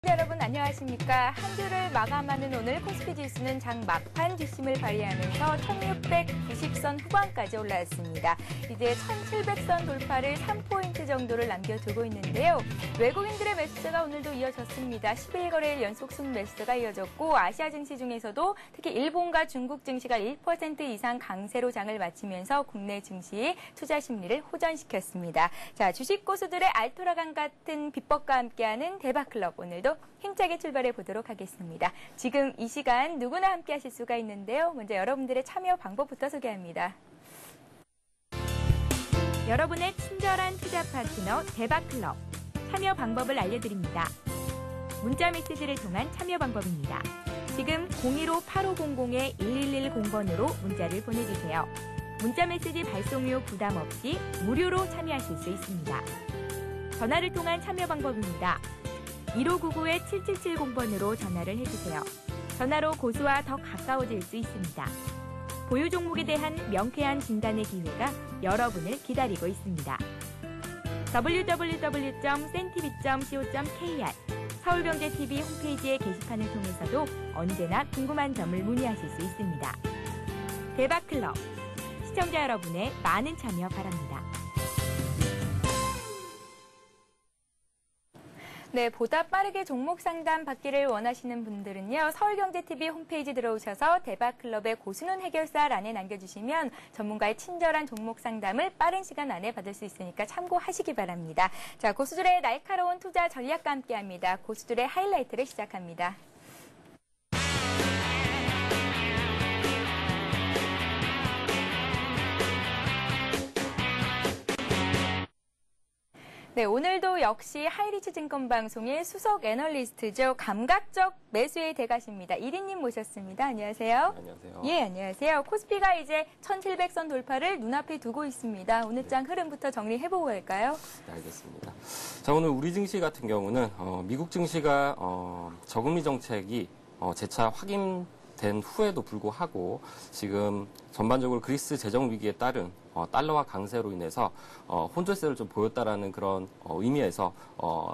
여러분 안녕하십니까. 한 주를 마감하는 오늘 코스피 지수는 장 막판 뒷심을 발휘하면서 1690선 후반까지 올라왔습니다. 이제 1700선 돌파를 3포인트 정도를 남겨두고 있는데요. 외국인들의 매수세가 오늘도 이어졌습니다. 11거래일 연속 순매수세가 이어졌고 아시아 증시 중에서도 특히 일본과 중국 증시가 1% 이상 강세로 장을 마치면서 국내 증시 투자 심리를 호전시켰습니다. 자, 주식 고수들의 알토라강 같은 비법과 함께하는 대박클럽, 오늘도 힘차게 출발해 보도록 하겠습니다. 지금 이 시간 누구나 함께 하실 수가 있는데요. 먼저 여러분들의 참여 방법부터 소개합니다. 여러분의 친절한 투자 파트너 대박클럽. 참여 방법을 알려드립니다. 문자 메시지를 통한 참여 방법입니다. 지금 015-8500-1110번으로 문자를 보내주세요. 문자 메시지 발송료 부담 없이 무료로 참여하실 수 있습니다. 전화를 통한 참여 방법입니다. 1599-7770번으로 전화를 해주세요. 전화로 고수와 더 가까워질 수 있습니다. 보유 종목에 대한 명쾌한 진단의 기회가 여러분을 기다리고 있습니다. www.cntv.co.kr 서울경제TV 홈페이지의 게시판을 통해서도 언제나 궁금한 점을 문의하실 수 있습니다. 대박클럽, 시청자 여러분의 많은 참여 바랍니다. 네, 보다 빠르게 종목 상담 받기를 원하시는 분들은요, 서울경제TV 홈페이지 들어오셔서 대박클럽의 고수는 해결사란에 남겨주시면 전문가의 친절한 종목 상담을 빠른 시간 안에 받을 수 있으니까 참고하시기 바랍니다. 자, 고수들의 날카로운 투자 전략과 함께합니다. 고수들의 하이라이트를 시작합니다. 네, 오늘도 역시 하이리츠 증권방송의 수석 애널리스트죠. 감각적 매수의 대가십니다. 이리님 모셨습니다. 안녕하세요. 안녕하세요. 예, 안녕하세요. 코스피가 이제 1700선 돌파를 눈앞에 두고 있습니다. 오늘 장 흐름부터 정리해보고 갈까요? 네, 알겠습니다. 자, 오늘 우리 증시 같은 경우는 미국 증시가 저금리 정책이 재차 확인된 후에도 불구하고 지금 전반적으로 그리스 재정 위기에 따른 달러화 강세로 인해서 혼조세를 좀 보였다라는 그런 의미에서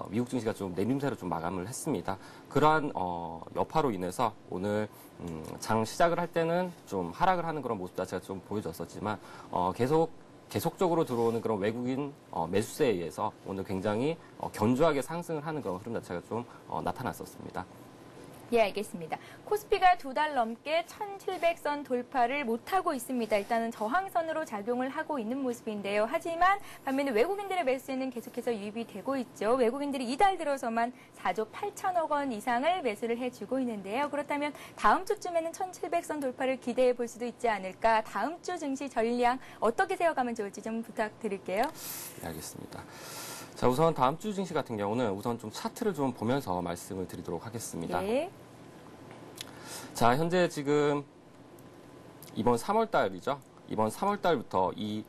미국 증시가 좀 내림세로 좀 마감을 했습니다. 그러한 여파로 인해서 오늘 장 시작을 할 때는 좀 하락을 하는 그런 모습 자체가 좀 보여졌었지만 계속적으로 들어오는 그런 외국인 매수세에 의해서 오늘 굉장히 견조하게 상승을 하는 그런 흐름 자체가 좀 나타났었습니다. 예, 알겠습니다. 코스피가 2달 넘게 1700선 돌파를 못하고 있습니다. 일단은 저항선으로 작용을 하고 있는 모습인데요. 하지만 반면에 외국인들의 매수세는 계속해서 유입이 되고 있죠. 외국인들이 이달 들어서만 4조 8천억 원 이상을 매수를 해주고 있는데요. 그렇다면 다음 주쯤에는 1700선 돌파를 기대해 볼 수도 있지 않을까. 다음 주 증시 전량 어떻게 세워가면 좋을지 좀 부탁드릴게요. 네, 알겠습니다. 자, 우선 다음 주 증시 같은 경우는 우선 좀 차트를 좀 보면서 말씀을 드리도록 하겠습니다. 네. 자, 현재 지금 이번 3월 달이죠. 이번 3월 달부터 이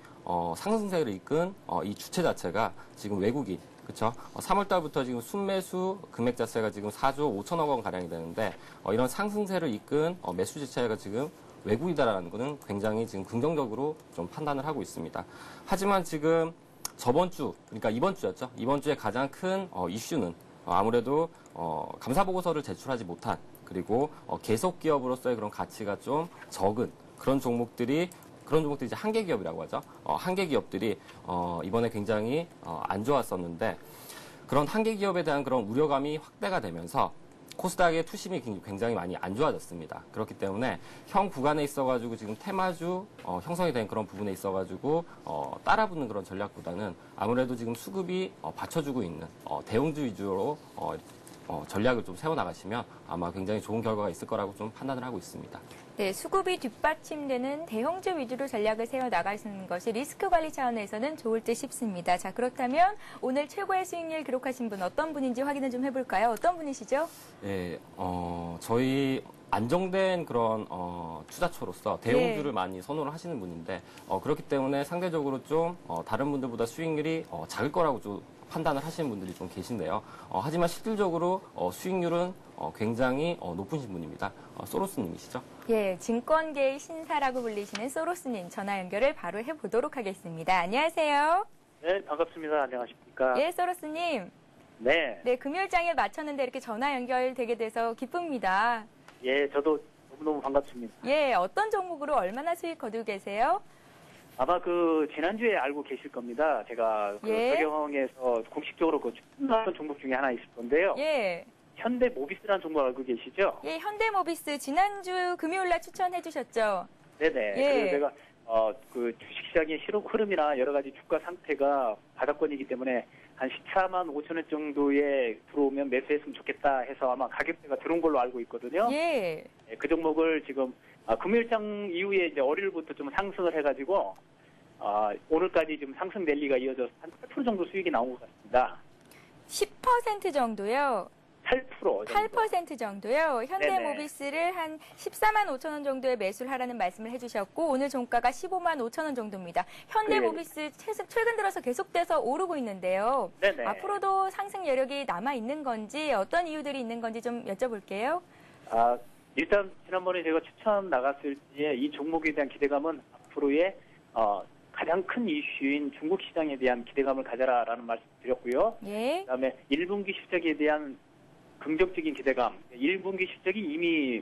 상승세를 이끈 이 주체 자체가 지금 외국인, 그렇죠? 3월 달부터 지금 순매수 금액 자체가 지금 4조 5천억 원 가량이 되는데 이런 상승세를 이끈 매수 자체가 지금 외국이다라는 것은 굉장히 지금 긍정적으로 좀 판단을 하고 있습니다. 하지만 지금 저번 주, 그러니까 이번 주였죠. 이번 주에 가장 큰 이슈는 아무래도 감사보고서를 제출하지 못한, 그리고 계속 기업으로서의 그런 가치가 좀 적은 그런 종목들이 이제 한계 기업이라고 하죠. 한계 기업들이 이번에 굉장히 안 좋았었는데 그런 한계 기업에 대한 그런 우려감이 확대가 되면서 코스닥의 투심이 굉장히 많이 안 좋아졌습니다. 그렇기 때문에 형 구간에 있어가지고 지금 테마주 형성이 된 그런 부분에 있어가지고 따라붙는 그런 전략보다는 아무래도 지금 수급이 받쳐주고 있는 대형주 위주로 전략을 좀 세워나가시면 아마 굉장히 좋은 결과가 있을 거라고 좀 판단을 하고 있습니다. 네, 수급이 뒷받침되는 대형주 위주로 전략을 세워나가시는 것이 리스크 관리 차원에서는 좋을 듯 싶습니다. 자, 그렇다면 오늘 최고의 수익률 기록하신 분 어떤 분인지 확인을 좀 해볼까요? 어떤 분이시죠? 네, 저희 안정된 그런 투자처로서 대형주를 많이 선호를 하시는 분인데 그렇기 때문에 상대적으로 좀 다른 분들보다 수익률이 작을 거라고 좀 판단을 하시는 분들이 좀 계신데요. 하지만 실질적으로 수익률은 굉장히 높으신 분입니다. 소로스님이시죠? 예, 증권계의 신사라고 불리시는 소로스님 전화 연결을 바로 해보도록 하겠습니다. 안녕하세요. 네, 반갑습니다. 안녕하십니까? 예, 소로스님. 네. 네, 금요일장에 마쳤는데 이렇게 전화 연결되게 돼서 기쁩니다. 예, 저도 너무너무 반갑습니다. 예, 어떤 종목으로 얼마나 수익 거두고 계세요? 아마 지난주에 알고 계실 겁니다. 제가 예. 서경에서 공식적으로 추천하는 종목 중에 하나 있을 건데요. 예. 현대모비스라는 종목 알고 계시죠? 예, 현대모비스 지난주 금요일날 추천해 주셨죠? 네네. 예. 그래서 제가 주식시장의 흐름이나 여러 가지 주가 상태가 바닥권이기 때문에 한 14만 5천 원 정도에 들어오면 매수했으면 좋겠다 해서 아마 가격대가 들어온 걸로 알고 있거든요. 예. 네, 그 종목을 지금 금요일장 이후에 이제 월요일부터 좀 상승을 해가지고 오늘까지 좀 상승 랠리가 이어져서 한 8% 정도 수익이 나온 것 같습니다. 10% 정도요? 8% 정도. 8% 정도요. 현대모비스를 한 14만 5천 원 정도에 매수를 하라는 말씀을 해주셨고 오늘 종가가 15만 5천 원 정도입니다. 현대모비스 최근 들어서 계속돼서 오르고 있는데요. 네네. 앞으로도 상승 여력이 남아 있는 건지 어떤 이유들이 있는 건지 좀 여쭤볼게요. 일단 지난번에 제가 추천 나갔을 때 이 종목에 대한 기대감은 앞으로의 가장 큰 이슈인 중국 시장에 대한 기대감을 가져라라는 말씀 드렸고요. 예. 그다음에 1분기 실적에 대한 긍정적인 기대감. 1분기 실적이 이미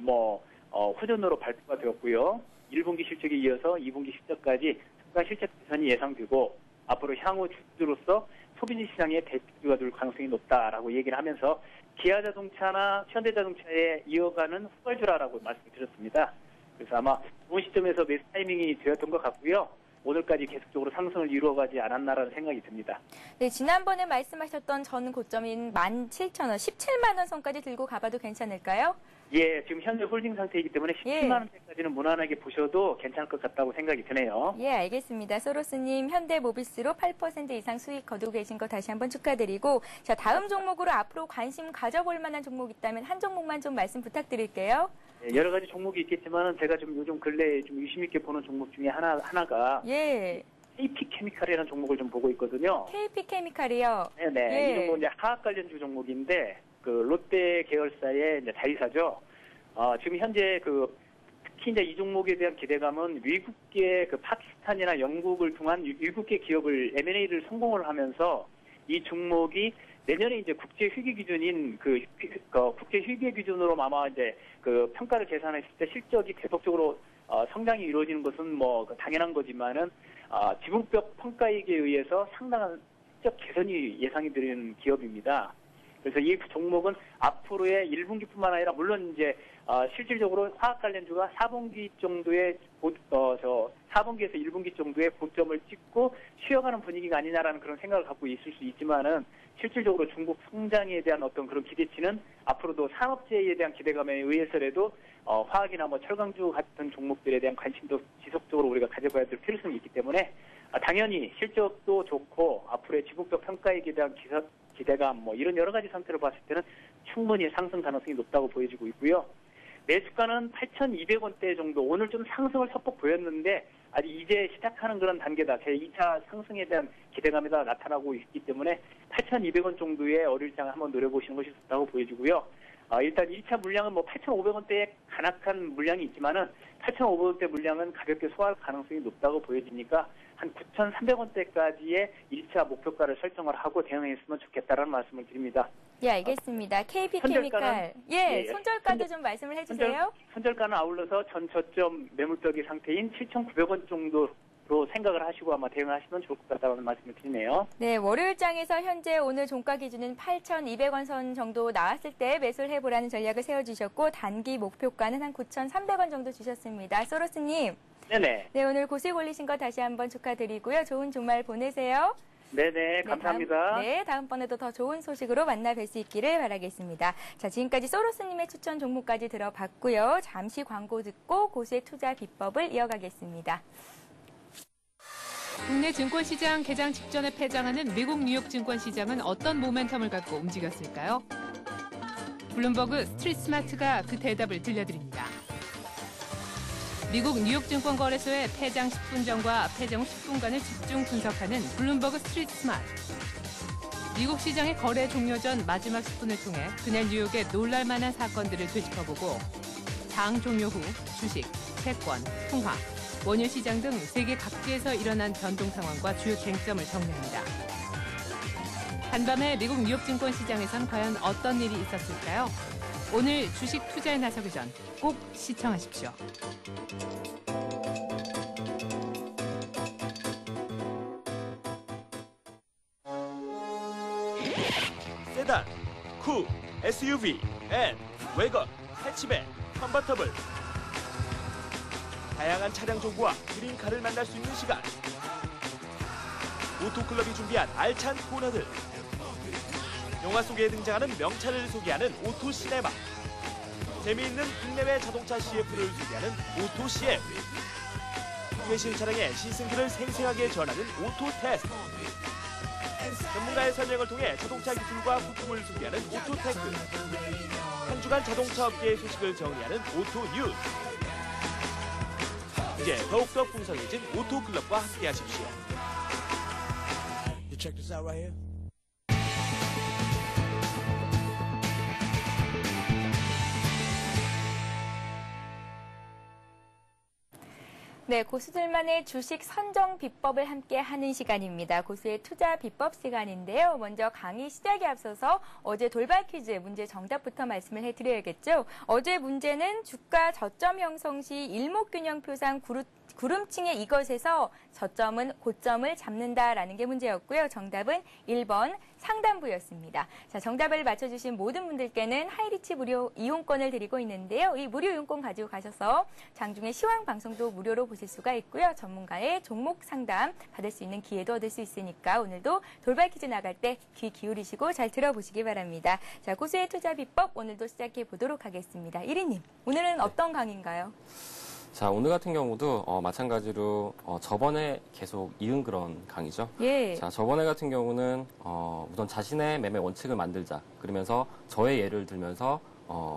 호전으로 발표가 되었고요. 1분기 실적에 이어서 2분기 실적까지 추가 실적 개선이 예상되고 앞으로 향후 주주로서 소비재 시장의 대주주가 될 가능성이 높다라고 얘기를 하면서 기아자동차나 현대자동차에 이어가는 후발주라라고 말씀드렸습니다. 그래서 아마 좋은 시점에서 매수 타이밍이 되었던 것 같고요. 오늘까지 계속적으로 상승을 이루어가지 않았나라는 생각이 듭니다. 네, 지난번에 말씀하셨던 전 고점인 17,000원, 17만 원 선까지 들고 가봐도 괜찮을까요? 예, 지금 현재 홀딩 상태이기 때문에 17만 원대까지는 무난하게 보셔도 괜찮을 것 같다고 생각이 드네요. 예, 알겠습니다. 소로스님, 현대모비스로 8% 이상 수익 거두고 계신 거 다시 한번 축하드리고, 자, 다음 종목으로 앞으로 관심 가져볼 만한 종목 있다면 한 종목만 좀 말씀 부탁드릴게요. 예, 여러 가지 종목이 있겠지만 제가 좀 요즘 근래에 좀 유심 있게 보는 종목 중에 하나가 예. KP케미칼이라는 종목을 좀 보고 있거든요. KP케미칼이요. 네네. 예. 이 종목은 이제 화학 관련주 종목인데 롯데 계열사의 이제 자회사죠. 지금 현재 특히 이제 이 종목에 대한 기대감은 외국계 파키스탄이나 영국을 통한 외국계 기업을 M&A를 성공을 하면서 이 종목이 내년에 이제 국제 회계 기준인 국제 회계 기준으로 아마 이제 평가를 계산했을 때 실적이 계속적으로 성장이 이루어지는 것은 당연한 거지만은 지분법 평가액에 의해서 상당한 실적 개선이 예상이 되는 기업입니다. 그래서 이 종목은 앞으로의 1분기뿐만 아니라 물론 이제 실질적으로 화학 관련주가 4분기 정도의 4분기에서 1분기 정도의 고점을 찍고 쉬어가는 분위기가 아니냐라는 그런 생각을 갖고 있을 수 있지만은 실질적으로 중국 성장에 대한 어떤 그런 기대치는 앞으로도 산업재해에 대한 기대감에 의해서라도 화학이나 철강주 같은 종목들에 대한 관심도 지속적으로 우리가 가져봐야 될 필요성이 있기 때문에 당연히 실적도 좋고 앞으로의 지분법 평가액에 대한 기대감 이런 여러 가지 상태를 봤을 때는 충분히 상승 가능성이 높다고 보여지고 있고요. 매수가는 8,200원대 정도, 오늘 좀 상승을 소폭 보였는데 아직 이제 시작하는 그런 단계다. 제2차 상승에 대한 기대감이 다 나타나고 있기 때문에 8,200원 정도의 월요일장 한번 노려보시는 것이 좋다고 보여지고요. 일단 1차 물량은 8,500원대의 간악한 물량이 있지만은 8,500원대 물량은 가볍게 소화할 가능성이 높다고 보여지니까 한 9,300원대까지의 1차 목표가를 설정을 하고 대응했으면 좋겠다라는 말씀을 드립니다. 예, 알겠습니다. KP케미칼. 예, 손절가도 좀 말씀을 해주세요. 손절가는 아울러서 전 저점 매물벽의 상태인 7,900원 정도로 생각을 하시고 아마 대응하시면 좋을 것 같다는 말씀을 드리네요. 네, 월요일장에서 현재 오늘 종가 기준은 8,200원 선 정도 나왔을 때 매수를 해보라는 전략을 세워주셨고 단기 목표가는 한 9,300원 정도 주셨습니다. 소로스님. 네네. 네, 오늘 고수익 올리신 거 다시 한번 축하드리고요. 좋은 주말 보내세요. 네네, 감사합니다. 다음번에도 더 좋은 소식으로 만나 뵐 수 있기를 바라겠습니다. 자, 지금까지 소로스님의 추천 종목까지 들어봤고요. 잠시 광고 듣고 고수익 투자 비법을 이어가겠습니다. 국내 증권시장 개장 직전에 폐장하는 미국 뉴욕 증권시장은 어떤 모멘텀을 갖고 움직였을까요? 블룸버그 스트리트 스마트가 그 대답을 들려드립니다. 미국 뉴욕 증권거래소의 폐장 10분 전과 폐장 후 10분간을 집중 분석하는 블룸버그 스트리트 스마트. 미국 시장의 거래 종료 전 마지막 10분을 통해 그날 뉴욕의 놀랄만한 사건들을 되짚어보고 장 종료 후 주식, 채권, 통화, 원유 시장 등 세계 각지에서 일어난 변동 상황과 주요 쟁점을 정리합니다. 간밤에 미국 뉴욕 증권 시장에선 과연 어떤 일이 있었을까요? 오늘 주식 투자에 나서기 전 꼭 시청하십시오. 세단, 쿱, SUV, 앤, 웨건, 해치백, 컨버터블. 다양한 차량 정보와 드림카를 만날 수 있는 시간. 오토클럽이 준비한 알찬 코너들. 영화 속에 등장하는 명차를 소개하는 오토시네마. 재미있는 국내외 자동차 CF를 소개하는 오토CF. 최신 차량의 시승기를 생생하게 전하는 오토테스트. 전문가의 설명을 통해 자동차 기술과 부품을 소개하는 오토테크. 한 주간 자동차 업계의 소식을 정리하는 오토뉴스. 이제 더욱더 풍성해진 오토클럽과 함께하십시오. You check this out right here. 네, 고수들만의 주식 선정 비법을 함께 하는 시간입니다. 고수의 투자 비법 시간인데요. 먼저 강의 시작에 앞서서 어제 돌발 퀴즈 문제 정답부터 말씀을 해드려야겠죠. 어제 문제는 주가 저점 형성 시 일목균형표상 구름층의 이것에서 저점은 고점을 잡는다라는 게 문제였고요. 정답은 1번 상단부였습니다. 자, 정답을 맞춰주신 모든 분들께는 하이리치 무료 이용권을 드리고 있는데요. 이 무료 이용권 가지고 가셔서 장중에 시황 방송도 무료로 보실 수가 있고요. 전문가의 종목 상담 받을 수 있는 기회도 얻을 수 있으니까 오늘도 돌발 퀴즈 나갈 때 귀 기울이시고 잘 들어보시기 바랍니다. 자, 고수의 투자 비법 오늘도 시작해 보도록 하겠습니다. 1위님, 오늘은 어떤 강의인가요? 자, 오늘 같은 경우도 마찬가지로 저번에 계속 이은 그런 강의죠. 예. 자, 저번에 같은 경우는 우선 자신의 매매 원칙을 만들자. 그러면서 저의 예를 들면서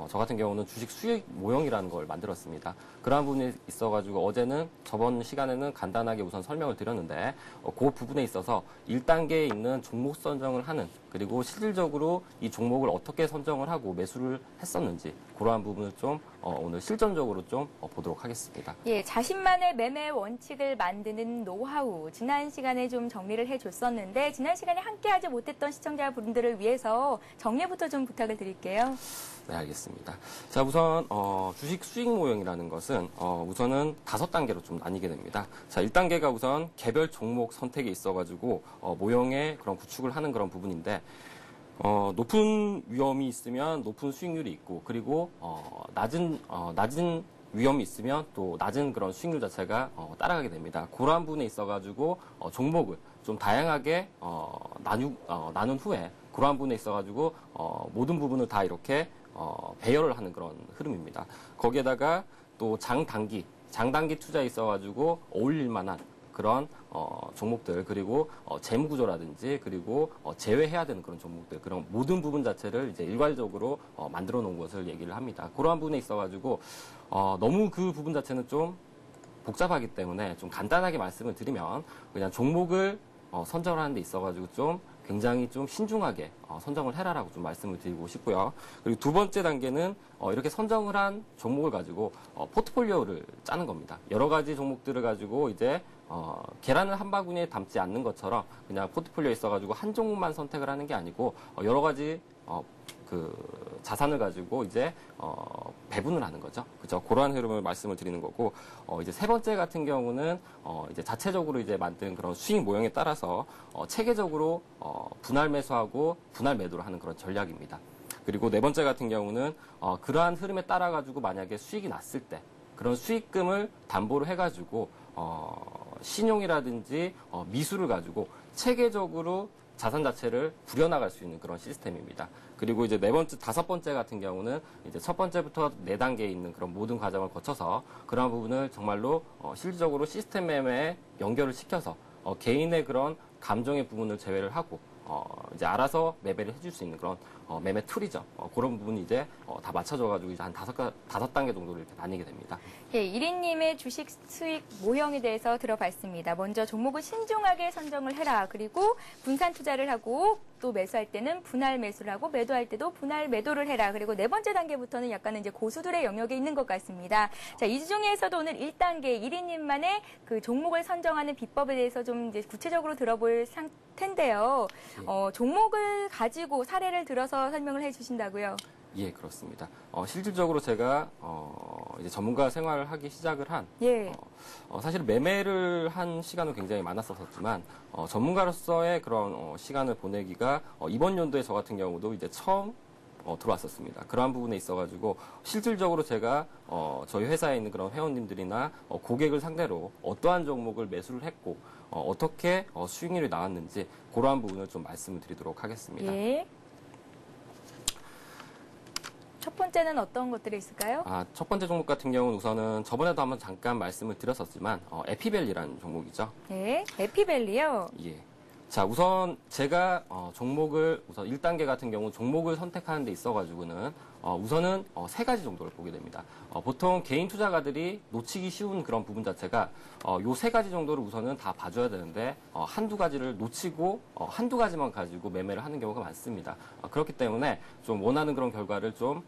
저 같은 경우는 주식 수익 모형이라는 걸 만들었습니다. 그러한 부분이 있어가지고 어제는 저번 시간에는 간단하게 우선 설명을 드렸는데 그 부분에 있어서 1단계에 있는 종목 선정을 하는 그리고 실질적으로 이 종목을 어떻게 선정을 하고 매수를 했었는지 그러한 부분을 좀 오늘 실전적으로 좀 보도록 하겠습니다. 예, 자신만의 매매 원칙을 만드는 노하우 지난 시간에 좀 정리를 해줬었는데 지난 시간에 함께하지 못했던 시청자분들을 위해서 정리부터 좀 부탁을 드릴게요. 네, 알겠습니다. 자, 우선 주식 수익 모형이라는 것은 우선은 5단계로 좀 나뉘게 됩니다. 자, 1단계가 우선 개별 종목 선택에 있어가지고 모형의 그런 구축을 하는 그런 부분인데 높은 위험이 있으면 높은 수익률이 있고 그리고 낮은 위험이 있으면 또 낮은 그런 수익률 자체가 따라가게 됩니다. 그러한 부분에 있어가지고 종목을 좀 다양하게 나눈 후에 그러한 부분에 있어가지고 모든 부분을 다 이렇게 배열을 하는 그런 흐름입니다. 거기에다가 또 장단기 투자에 있어가지고 어울릴 만한 그런 종목들 그리고 재무 구조라든지 그리고 제외해야 되는 그런 종목들 그런 모든 부분 자체를 이제 일괄적으로 만들어 놓은 것을 얘기를 합니다. 그러한 부분에 있어가지고 너무 그 부분 자체는 좀 복잡하기 때문에 좀 간단하게 말씀을 드리면 그냥 종목을 선정을 하는 데 있어가지고 좀 굉장히 좀 신중하게 선정을 해라라고 좀 말씀을 드리고 싶고요. 그리고 두 번째 단계는 이렇게 선정을 한 종목을 가지고 포트폴리오를 짜는 겁니다. 여러 가지 종목들을 가지고 이제 계란을 한 바구니에 담지 않는 것처럼 그냥 포트폴리오에 있어가지고 한 종목만 선택을 하는 게 아니고 여러 가지 그 자산을 가지고 이제 배분을 하는 거죠. 그죠? 그러한 흐름을 말씀을 드리는 거고 이제 세 번째 같은 경우는 이제 자체적으로 이제 만든 그런 수익 모형에 따라서 체계적으로 분할 매수하고 분할 매도를 하는 그런 전략입니다. 그리고 네 번째 같은 경우는 그러한 흐름에 따라 가지고 만약에 수익이 났을 때 그런 수익금을 담보로 해가지고 신용이라든지 미수를 가지고 체계적으로 자산 자체를 부려나갈 수 있는 그런 시스템입니다. 그리고 이제 다섯 번째 같은 경우는 이제 첫 번째부터 4단계에 있는 그런 모든 과정을 거쳐서 그런 부분을 정말로 실질적으로 시스템 매매에 연결을 시켜서 개인의 그런 감정의 부분을 제외를 하고 이제 알아서 매매를 해줄 수 있는 그런 매매 툴이죠. 그런 부분이 이제 다 맞춰져가지고 이제 한 5단계 정도로 이렇게 나뉘게 됩니다. 예, 1인님의 주식 수익 모형에 대해서 들어봤습니다. 먼저 종목을 신중하게 선정을 해라. 그리고 분산 투자를 하고 또 매수할 때는 분할 매수를 하고 매도할 때도 분할 매도를 해라. 그리고 네 번째 단계부터는 약간은 이제 고수들의 영역에 있는 것 같습니다. 자, 이 중에서도 오늘 1단계 1인님만의 그 종목을 선정하는 비법에 대해서 좀 이제 구체적으로 들어볼 텐데요. 종목을 가지고 사례를 들어서 설명을 해주신다고요? 예, 그렇습니다. 실질적으로 제가 이제 전문가 생활을 하기 시작을 한 예. 사실 매매를 한 시간은 굉장히 많았었지만 전문가로서의 그런 시간을 보내기가 이번 연도에 저 같은 경우도 이제 처음 들어왔었습니다. 그러한 부분에 있어가지고 실질적으로 제가 저희 회사에 있는 그런 회원님들이나 고객을 상대로 어떠한 종목을 매수를 했고 어떻게 수익률이 나왔는지 그러한 부분을 좀 말씀을 드리도록 하겠습니다. 예. 첫 번째는 어떤 것들이 있을까요? 첫 번째 종목 같은 경우는 우선은 저번에도 한번 잠깐 말씀을 드렸었지만 에피밸리라는 종목이죠. 네, 에피밸리요. 예. 자, 우선 제가 종목을 우선 1단계 같은 경우 종목을 선택하는 데 있어가지고는 우선은 세 가지 정도를 보게 됩니다. 보통 개인 투자가들이 놓치기 쉬운 그런 부분 자체가 요 세 가지 정도를 우선은 다 봐줘야 되는데 한두 가지를 놓치고 한두 가지만 가지고 매매를 하는 경우가 많습니다. 그렇기 때문에 좀 원하는 그런 결과를 좀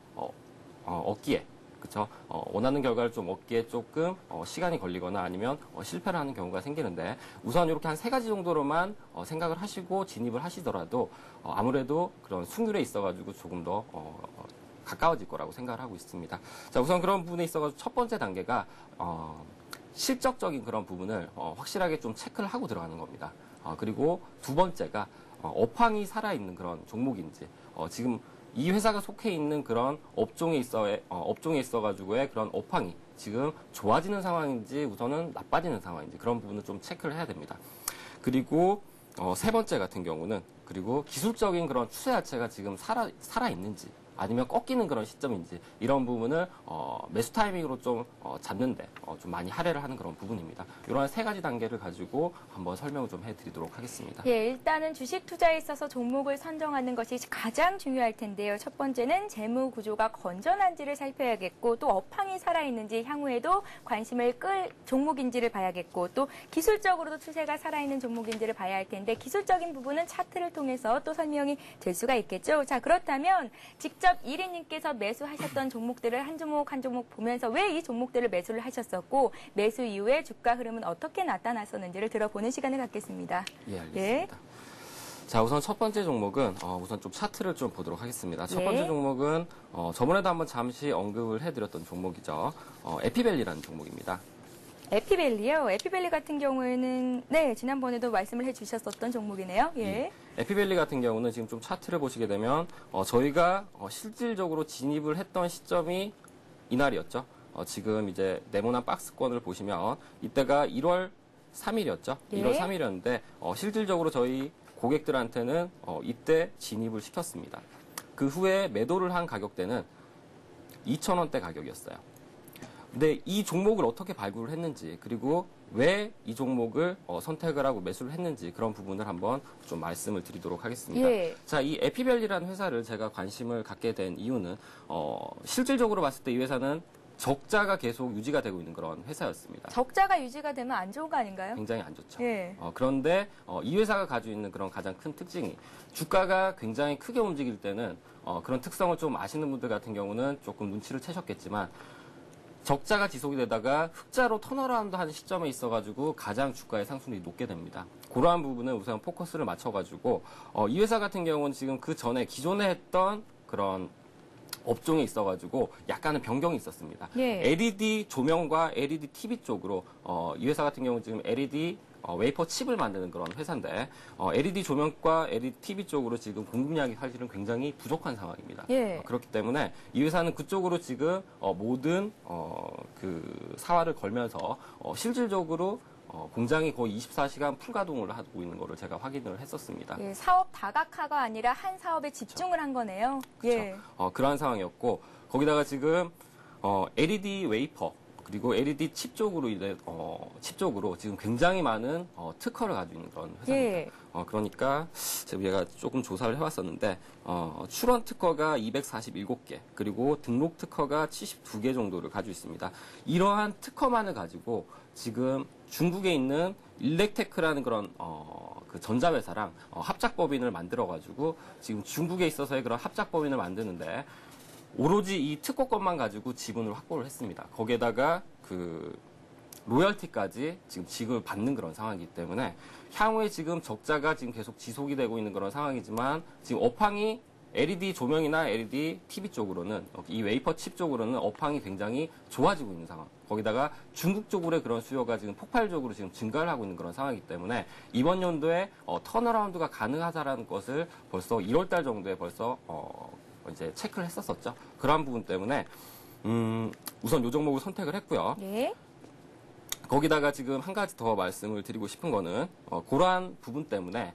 얻기에 그렇죠. 원하는 결과를 좀 얻기에 조금 시간이 걸리거나 아니면 실패를 하는 경우가 생기는데 우선 이렇게 한 세 가지 정도로만 생각을 하시고 진입을 하시더라도 아무래도 그런 승률에 있어가지고 조금 더 가까워질 거라고 생각을 하고 있습니다. 자, 우선 그런 부분에 있어가지고 첫 번째 단계가 실적적인 그런 부분을 확실하게 좀 체크를 하고 들어가는 겁니다. 그리고 두 번째가 업황이 살아있는 그런 종목인지 지금 이 회사가 속해 있는 그런 업종에 있어가지고의 그런 업황이 지금 좋아지는 상황인지 우선은 나빠지는 상황인지 그런 부분을 좀 체크를 해야 됩니다. 그리고 세 번째 같은 경우는 그리고 기술적인 그런 추세 자체가 지금 살아있는지 아니면 꺾이는 그런 시점인지 이런 부분을 매수 타이밍으로 좀 잡는데 좀 많이 할애를 하는 그런 부분입니다. 이런 세 가지 단계를 가지고 한번 설명을 좀 해드리도록 하겠습니다. 예, 일단은 주식 투자에 있어서 종목을 선정하는 것이 가장 중요할 텐데요. 첫 번째는 재무 구조가 건전한지를 살펴야겠고 또 업황이 살아있는지 향후에도 관심을 끌 종목인지를 봐야겠고 또 기술적으로도 추세가 살아있는 종목인지를 봐야 할 텐데 기술적인 부분은 차트를 통해서 또 설명이 될 수가 있겠죠. 자, 그렇다면 직접 1인님께서 매수하셨던 종목들을 한 종목 한 종목 보면서 왜 이 종목들을 매수를 하셨었고 매수 이후에 주가 흐름은 어떻게 나타났었는지를 들어보는 시간을 갖겠습니다. 예, 알겠습니다. 자, 우선 첫 번째 종목은 우선 좀 차트를 좀 보도록 하겠습니다. 첫 번째 종목은 저번에도 한번 잠시 언급을 해드렸던 종목이죠. 에피밸리라는 종목입니다. 에피밸리요. 에피밸리 같은 경우에는 네, 지난번에도 말씀을 해주셨었던 종목이네요. 예. 에피밸리 같은 경우는 지금 좀 차트를 보시게 되면 저희가 실질적으로 진입을 했던 시점이 이날이었죠. 지금 이제 네모난 박스권을 보시면 이때가 1월 3일이었죠. 예. 1월 3일이었는데 실질적으로 저희 고객들한테는 이때 진입을 시켰습니다. 그 후에 매도를 한 가격대는 2,000원대 가격이었어요. 근데 이 종목을 어떻게 발굴을 했는지 그리고 왜 이 종목을 선택을 하고 매수를 했는지 그런 부분을 한번 좀 말씀을 드리도록 하겠습니다. 예. 자, 이 에피밸리라는 회사를 제가 관심을 갖게 된 이유는 실질적으로 봤을 때 이 회사는 적자가 계속 유지가 되고 있는 그런 회사였습니다. 적자가 유지가 되면 안 좋은 거 아닌가요? 굉장히 안 좋죠. 예. 그런데 이 회사가 가지고 있는 그런 가장 큰 특징이 주가가 굉장히 크게 움직일 때는 그런 특성을 좀 아시는 분들 같은 경우는 조금 눈치를 채셨겠지만 적자가 지속이 되다가 흑자로 턴어라운드 하는 시점에 있어가지고 가장 주가의 상승률이 높게 됩니다. 그러한 부분은 우선 포커스를 맞춰가지고 이 회사 같은 경우는 지금 그 전에 기존에 했던 그런 업종에 있어가지고 약간은 변경이 있었습니다. 예. LED 조명과 LED TV 쪽으로 이 회사 같은 경우는 지금 LED 웨이퍼 칩을 만드는 그런 회사인데 LED 조명과 LED TV 쪽으로 지금 공급량이 사실은 굉장히 부족한 상황입니다. 예. 그렇기 때문에 이 회사는 그쪽으로 지금 모든 그 사활을 걸면서 실질적으로 공장이 거의 24시간 풀가동을 하고 있는 거를 제가 확인을 했었습니다. 예, 사업 다각화가 아니라 한 사업에 집중을 한 거네요. 그렇죠. 예. 그러한 상황이었고 거기다가 지금 LED 웨이퍼 그리고 LED 칩 쪽으로 지금 굉장히 많은 특허를 가지고 있는 그런 회사입니다. 예. 그러니까 제가 조금 조사를 해왔었는데 출원 특허가 247개, 그리고 등록 특허가 72개 정도를 가지고 있습니다. 이러한 특허만을 가지고 지금 중국에 있는 일렉테크라는 그런 그 전자회사랑 합작법인을 만들어가지고 지금 중국에 있어서의 그런 합작법인을 만드는데 오로지 이 특허권만 가지고 지분을 확보를 했습니다. 거기에다가 그 로열티까지 지금 지급을 받는 그런 상황이기 때문에 향후에 지금 적자가 지금 계속 지속이 되고 있는 그런 상황이지만 지금 업황이 LED 조명이나 LED TV 쪽으로는 이 웨이퍼 칩 쪽으로는 업황이 굉장히 좋아지고 있는 상황. 거기다가 중국 쪽으로의 그런 수요가 지금 폭발적으로 지금 증가를 하고 있는 그런 상황이기 때문에 이번 연도에 턴어라운드가 가능하다라는 것을 벌써 1월달 정도에 벌써 이제 체크를 했었었죠. 그러한 부분 때문에 우선 이 종목을 선택을 했고요. 네. 거기다가 지금 한 가지 더 말씀을 드리고 싶은 거는 그러한 부분 때문에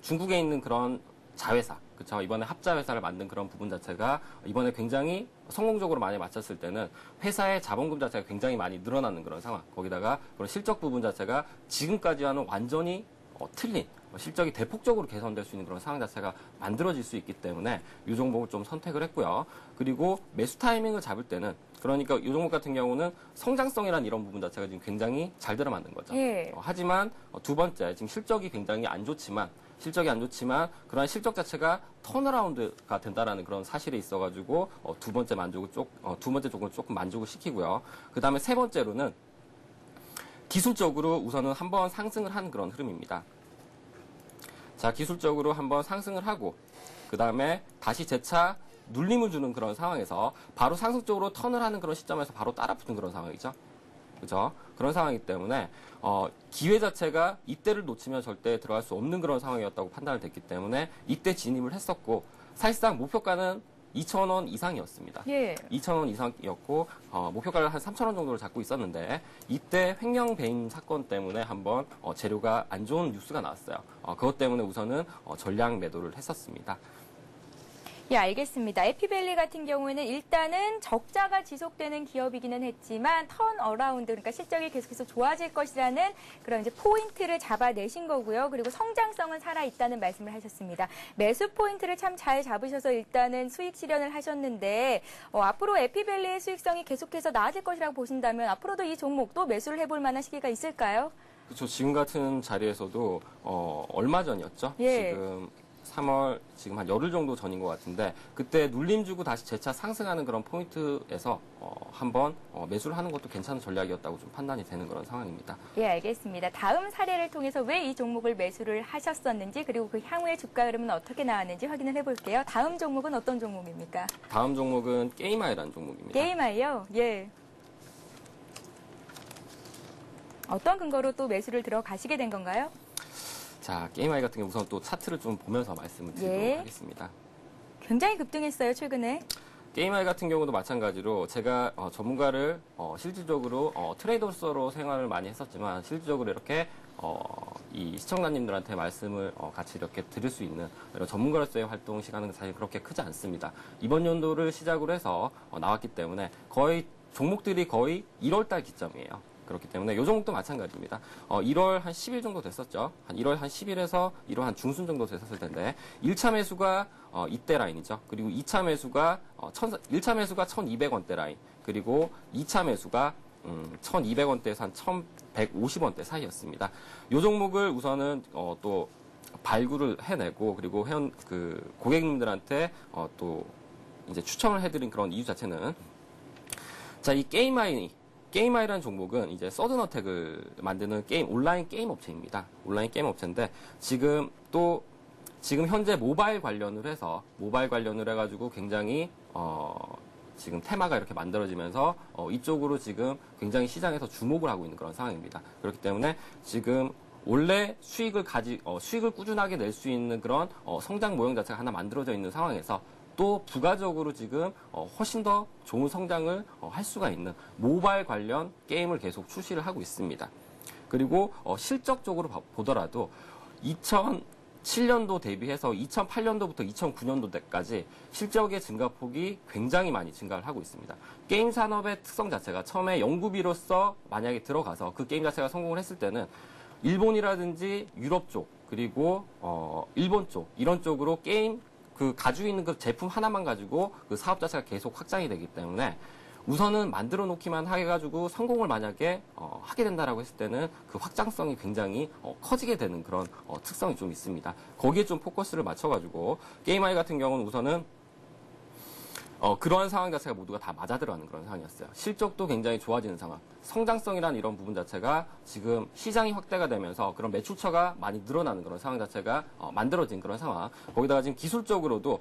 중국에 있는 그런 자회사, 그렇죠? 이번에 합자회사를 만든 그런 부분 자체가 이번에 굉장히 성공적으로 많이 마쳤을 때는 회사의 자본금 자체가 굉장히 많이 늘어나는 그런 상황. 거기다가 그런 실적 부분 자체가 지금까지와는 완전히 틀린 실적이 대폭적으로 개선될 수 있는 그런 상황 자체가 만들어질 수 있기 때문에 이 종목을 좀 선택을 했고요. 그리고 매수 타이밍을 잡을 때는 그러니까 이 종목 같은 경우는 성장성이라는 이런 부분 자체가 지금 굉장히 잘 들어맞는 거죠. 예. 하지만 두 번째 지금 실적이 굉장히 안 좋지만 그러한 실적 자체가 턴어라운드가 된다라는 그런 사실이 있어가지고 두 번째 쪽은 조금 만족을 시키고요. 그 다음에 세 번째로는 기술적으로 우선은 한번 상승을 한 그런 흐름입니다. 자, 기술적으로 한번 상승을 하고 그 다음에 다시 재차 눌림을 주는 그런 상황에서 바로 상승 쪽으로 턴을 하는 그런 시점에서 바로 따라붙은 그런 상황이죠. 그죠? 그런 상황이기 때문에 기회 자체가 이때를 놓치면 절대 들어갈 수 없는 그런 상황이었다고 판단을 됐기 때문에 이때 진입을 했었고 사실상 목표가는 2,000원 이상이었습니다. 예. 2,000원 이상이었고 목표가를 한 3,000원 정도를 잡고 있었는데 이때 횡령 배임 사건 때문에 한번 재료가 안 좋은 뉴스가 나왔어요. 그것 때문에 우선은 전량 매도를 했었습니다. 예, 알겠습니다. 에피밸리 같은 경우에는 일단은 적자가 지속되는 기업이기는 했지만 턴어라운드, 그러니까 실적이 계속해서 좋아질 것이라는 그런 이제 포인트를 잡아내신 거고요. 그리고 성장성은 살아있다는 말씀을 하셨습니다. 매수 포인트를 참 잘 잡으셔서 일단은 수익 실현을 하셨는데 앞으로 에피밸리의 수익성이 계속해서 나아질 것이라고 보신다면 앞으로도 이 종목 또 매수를 해볼 만한 시기가 있을까요? 그렇죠. 지금 같은 자리에서도 얼마 전이었죠? 예. 지금 3월 지금 한 열흘 정도 전인 것 같은데 그때 눌림 주고 다시 재차 상승하는 그런 포인트에서 한번 매수를 하는 것도 괜찮은 전략이었다고 좀 판단이 되는 그런 상황입니다. 예, 알겠습니다. 다음 사례를 통해서 왜 이 종목을 매수를 하셨었는지 그리고 그 향후의 주가 흐름은 어떻게 나왔는지 확인을 해볼게요. 다음 종목은 어떤 종목입니까? 다음 종목은 게임아이라는 종목입니다. 게임아이요? 예. 어떤 근거로 또 매수를 들어가시게 된 건가요? 자, 게임아이 같은 경우 우선 또 차트를 좀 보면서 말씀을 드리도록 예. 하겠습니다. 굉장히 급등했어요, 최근에. 게임아이 같은 경우도 마찬가지로 제가 전문가를 실질적으로 트레이더로서 생활을 많이 했었지만 실질적으로 이렇게 이 시청자님들한테 말씀을 같이 이렇게 드릴 수 있는 이런 전문가로서의 활동 시간은 사실 그렇게 크지 않습니다. 이번 연도를 시작으로 해서 나왔기 때문에 거의 종목들이 거의 1월달 기점이에요. 그렇기 때문에 이 종목도 마찬가지입니다. 1월 한 10일 정도 됐었죠. 한 1월 한 10일에서 1월 한 중순 정도 됐었을 텐데 1차 매수가 이때 라인이죠. 그리고 2차 매수가 1차 매수가 1,200원대 라인, 그리고 2차 매수가 1,200원대에서 한 1,150원대 사이였습니다. 이 종목을 우선은 또 발굴을 해내고 그리고 그 고객님들한테 또 이제 추천을 해드린 그런 이유 자체는 자, 이 게임아이라는 종목은 이제 서든어택을 만드는 온라인 게임 업체입니다. 온라인 게임 업체인데 지금 현재 모바일 관련을 해가지고 굉장히 지금 테마가 이렇게 만들어지면서 이쪽으로 지금 굉장히 시장에서 주목을 하고 있는 그런 상황입니다. 그렇기 때문에 지금 원래 수익을 꾸준하게 낼 수 있는 그런 성장 모형 자체가 하나 만들어져 있는 상황에서 또 부가적으로 지금 훨씬 더 좋은 성장을 할 수가 있는 모바일 관련 게임을 계속 출시를 하고 있습니다. 그리고 실적적으로 보더라도 2007년도 대비해서 2008년도부터 2009년도 때까지 실적의 증가폭이 굉장히 많이 증가를 하고 있습니다. 게임 산업의 특성 자체가 처음에 연구비로서 만약에 들어가서 그 게임 자체가 성공을 했을 때는 일본이라든지 유럽 쪽 그리고 일본 쪽 이런 쪽으로 게임 그 가지고 있는 그 제품 하나만 가지고 그 사업 자체가 계속 확장이 되기 때문에 우선은 만들어 놓기만 해가지고 성공을 만약에 하게 된다라고 했을 때는 그 확장성이 굉장히 커지게 되는 그런 특성이 좀 있습니다. 거기에 좀 포커스를 맞춰가지고 게임아이 같은 경우는 우선은 그러한 상황 자체가 모두가 다 맞아 들어가는 그런 상황이었어요. 실적도 굉장히 좋아지는 상황. 성장성이라는 이런 부분 자체가 지금 시장이 확대가 되면서 그런 매출처가 많이 늘어나는 그런 상황 자체가 만들어진 그런 상황. 거기다가 지금 기술적으로도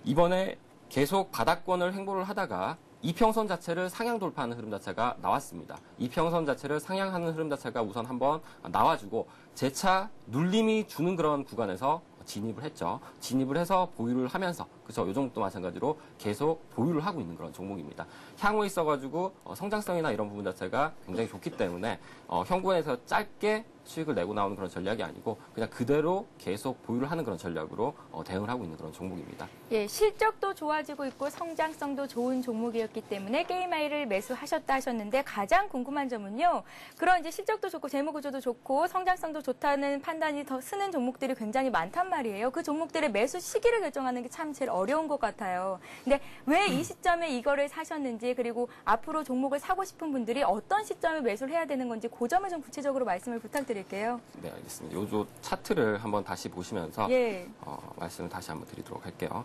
이번에 계속 바닥권을 횡보를 하다가 이평선 자체를 상향 돌파하는 흐름 자체가 나왔습니다. 이평선 자체를 상향하는 흐름 자체가 우선 한번 나와주고 재차 눌림이 주는 그런 구간에서 진입을 했죠. 진입을 해서 보유를 하면서 그죠? 이 종목도 마찬가지로 계속 보유를 하고 있는 그런 종목입니다. 향후에 있어가지고 성장성이나 이런 부분 자체가 굉장히 좋기 때문에 현구에서 짧게 수익을 내고 나오는 그런 전략이 아니고 그냥 그대로 계속 보유를 하는 그런 전략으로 대응을 하고 있는 그런 종목입니다. 예, 실적도 좋아지고 있고 성장성도 좋은 종목이었기 때문에 게임아이를 매수하셨다 하셨는데 가장 궁금한 점은요. 그런 이제 실적도 좋고 재무 구조도 좋고 성장성도 좋다는 판단이 더 쓰는 종목들이 굉장히 많단 말이에요. 그 종목들의 매수 시기를 결정하는 게 참 제일 어려운 것 같아요. 근데 왜 이 시점에 이거를 사셨는지 그리고 앞으로 종목을 사고 싶은 분들이 어떤 시점에 매수를 해야 되는 건지 그 점을 좀 구체적으로 말씀을 부탁드릴게요. 네, 알겠습니다. 요조 차트를 한번 다시 보시면서 예. 말씀을 다시 한번 드리도록 할게요.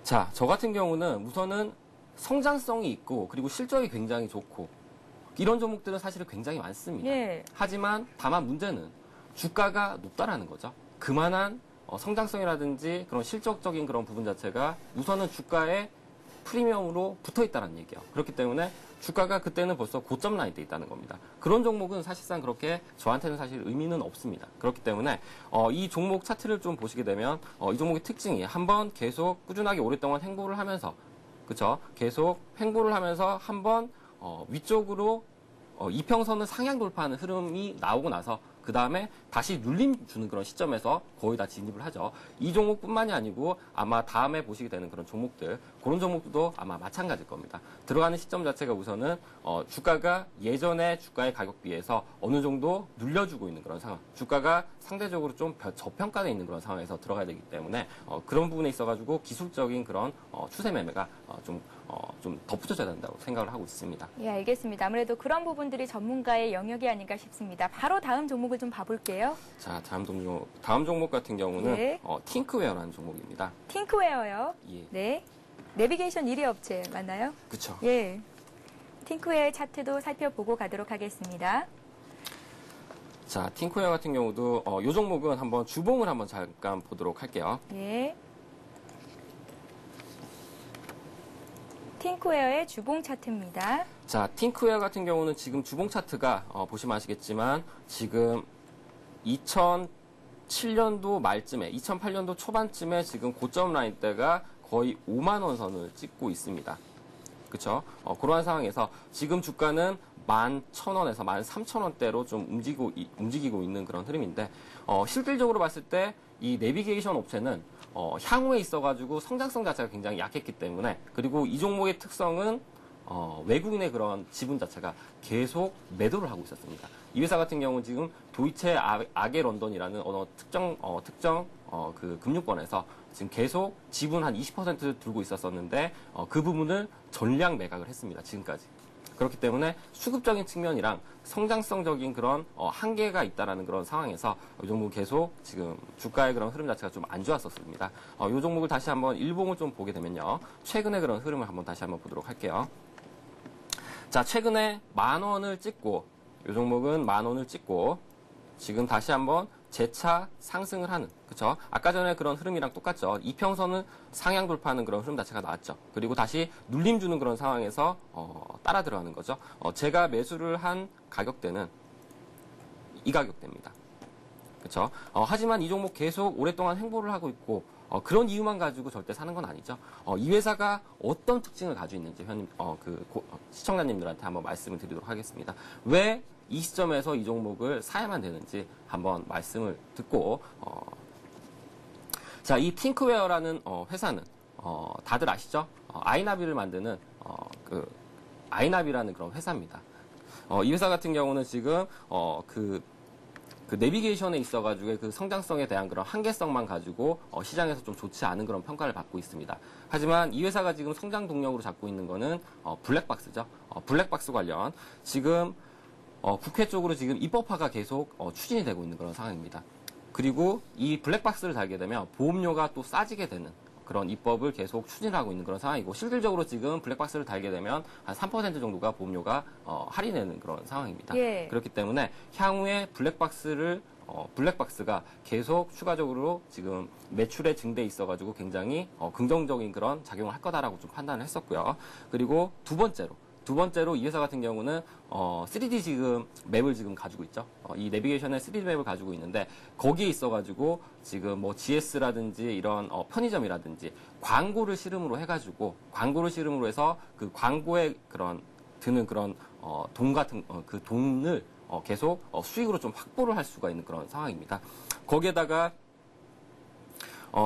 자, 저 같은 경우는 우선은 성장성이 있고 그리고 실적이 굉장히 좋고 이런 종목들은 사실은 굉장히 많습니다. 예. 하지만 다만 문제는 주가가 높다라는 거죠. 그만한 성장성이라든지 그런 실적적인 그런 부분 자체가 우선은 주가에 프리미엄으로 붙어 있다는 얘기예요. 그렇기 때문에 주가가 그때는 벌써 고점 라인에 있다는 겁니다. 그런 종목은 사실상 그렇게 저한테는 사실 의미는 없습니다. 그렇기 때문에 이 종목 차트를 좀 보시게 되면 이 종목의 특징이 한번 계속 꾸준하게 오랫동안 횡보를 하면서 그렇죠? 계속 횡보를 하면서 한번 위쪽으로 이평선을 상향 돌파하는 흐름이 나오고 나서 그 다음에 다시 눌림 주는 그런 시점에서 거의 다 진입을 하죠. 이 종목뿐만이 아니고 아마 다음에 보시게 되는 그런 종목들, 그런 종목들도 아마 마찬가지일 겁니다. 들어가는 시점 자체가 우선은 주가가 예전의 주가의 가격 비해서 어느 정도 눌려주고 있는 그런 상황, 주가가 상대적으로 좀 저평가되어 있는 그런 상황에서 들어가야 되기 때문에 그런 부분에 있어가지고 기술적인 그런 추세 매매가 좀 덧붙여져야 된다고 생각을 하고 있습니다. 예, 알겠습니다. 아무래도 그런 부분들이 전문가의 영역이 아닌가 싶습니다. 바로 다음 종목을 좀 봐볼게요. 자, 다음 종목 같은 경우는 네. 팅크웨어라는 종목입니다. 팅크웨어요. 예. 네. 내비게이션 1위 업체 맞나요? 그렇죠. 예. 팅크웨어의 차트도 살펴보고 가도록 하겠습니다. 자, 팅크웨어 같은 경우도 이 종목은 한번 주봉을 한번 잠깐 보도록 할게요. 예. 팅크웨어의 주봉 차트입니다. 자, 팅크웨어 같은 경우는 지금 주봉 차트가 보시면 아시겠지만 지금 2007년도 말쯤에 2008년도 초반쯤에 지금 고점 라인대가 거의 5만 원 선을 찍고 있습니다. 그렇죠? 그러한 상황에서 지금 주가는 11,000원에서 13,000원대로 좀 움직이고 있는 그런 흐름인데 실질적으로 봤을 때 이 내비게이션 업체는 향후에 있어가지고 성장성 자체가 굉장히 약했기 때문에 그리고 이 종목의 특성은 외국인의 그런 지분 자체가 계속 매도를 하고 있었습니다. 이 회사 같은 경우는 지금 도이체 아게 런던이라는 특정 그 금융권에서 지금 계속 지분 한 20% 들고 있었었는데 그 부분을 전량 매각을 했습니다. 지금까지. 그렇기 때문에 수급적인 측면이랑 성장성적인 그런 한계가 있다라는 그런 상황에서 이 종목 계속 지금 주가의 그런 흐름 자체가 좀 안 좋았었습니다. 이 종목을 다시 한번 일봉을 좀 보게 되면요. 최근의 그런 흐름을 다시 한번 보도록 할게요. 자, 최근에 10,000원을 찍고 이 종목은 10,000원을 찍고 지금 다시 한번 재차 상승을 하는, 그쵸? 아까 전에 그런 흐름이랑 똑같죠. 이평선은 상향 돌파하는 그런 흐름 자체가 나왔죠. 그리고 다시 눌림 주는 그런 상황에서 따라 들어가는 거죠. 제가 매수를 한 가격대는 이 가격대입니다. 그쵸? 하지만 이 종목 계속 오랫동안 횡보를 하고 있고 그런 이유만 가지고 절대 사는 건 아니죠. 이 회사가 어떤 특징을 가지고 있는지 시청자님들한테 한번 말씀을 드리도록 하겠습니다. 왜 이 시점에서 이 종목을 사야만 되는지 한번 말씀을 듣고 자, 이 핑크웨어라는 회사는 다들 아시죠? 아이나비를 만드는 그 아이나비라는 그런 회사입니다. 이 회사 같은 경우는 지금 그 내비게이션에 있어가지고 그 성장성에 대한 그런 한계성만 가지고 시장에서 좀 좋지 않은 그런 평가를 받고 있습니다. 하지만 이 회사가 지금 성장 동력으로 잡고 있는 거는 블랙박스죠. 블랙박스 관련 지금 국회 쪽으로 지금 입법화가 계속 추진이 되고 있는 그런 상황입니다. 그리고 이 블랙박스를 달게 되면 보험료가 또 싸지게 되는 그런 입법을 계속 추진하고 있는 그런 상황이고, 실질적으로 지금 블랙박스를 달게 되면 한 3% 정도가 보험료가 할인되는 그런 상황입니다. 예. 그렇기 때문에 향후에 블랙박스가 계속 추가적으로 지금 매출에 증대에 있어가지고 굉장히 긍정적인 그런 작용을 할 거다라고 좀 판단을 했었고요. 그리고 두 번째로 이 회사 같은 경우는 3D 지금 맵을 지금 가지고 있죠. 이 내비게이션의 3D 맵을 가지고 있는데, 거기에 있어가지고 지금 뭐 GS라든지 이런 편의점이라든지 광고를 실음으로 해서 그 광고에 그런 드는 그런 돈 같은 그 돈을 계속 수익으로 좀 확보를 할 수가 있는 그런 상황입니다. 거기에다가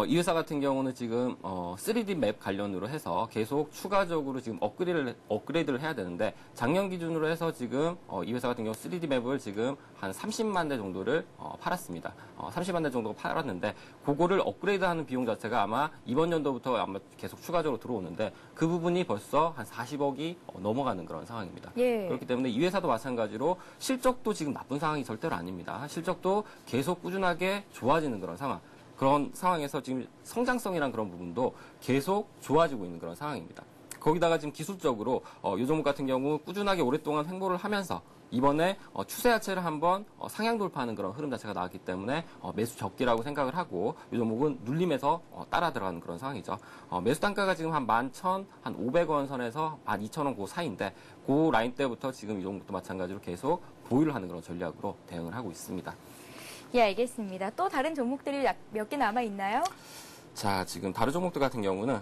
이 회사 같은 경우는 지금 3D 맵 관련으로 해서 계속 추가적으로 지금 업그레이드를 해야 되는데, 작년 기준으로 해서 지금 이 회사 같은 경우 3D 맵을 지금 한 30만 대 정도를 팔았습니다. 30만 대 정도가 팔았는데, 그거를 업그레이드하는 비용 자체가 아마 이번 연도부터 아마 계속 추가적으로 들어오는데, 그 부분이 벌써 한 40억이 넘어가는 그런 상황입니다. 예. 그렇기 때문에 이 회사도 마찬가지로 실적도 지금 나쁜 상황이 절대로 아닙니다. 실적도 계속 꾸준하게 좋아지는 그런 상황. 그런 상황에서 지금 성장성이란 그런 부분도 계속 좋아지고 있는 그런 상황입니다. 거기다가 지금 기술적으로 이 종목 같은 경우 꾸준하게 오랫동안 횡보를 하면서 이번에 추세 자체를 한번 상향 돌파하는 그런 흐름 자체가 나왔기 때문에 매수 적기라고 생각을 하고, 이 종목은 눌림에서 따라 들어가는 그런 상황이죠. 매수 단가가 지금 한 11,500원 선에서 12,000원 그 사이인데, 그 라인 때부터 지금 이 종목도 마찬가지로 계속 보유를 하는 그런 전략으로 대응을 하고 있습니다. 예, 알겠습니다. 또 다른 종목들이 몇 개 남아 있나요? 자, 지금 다른 종목들 같은 경우는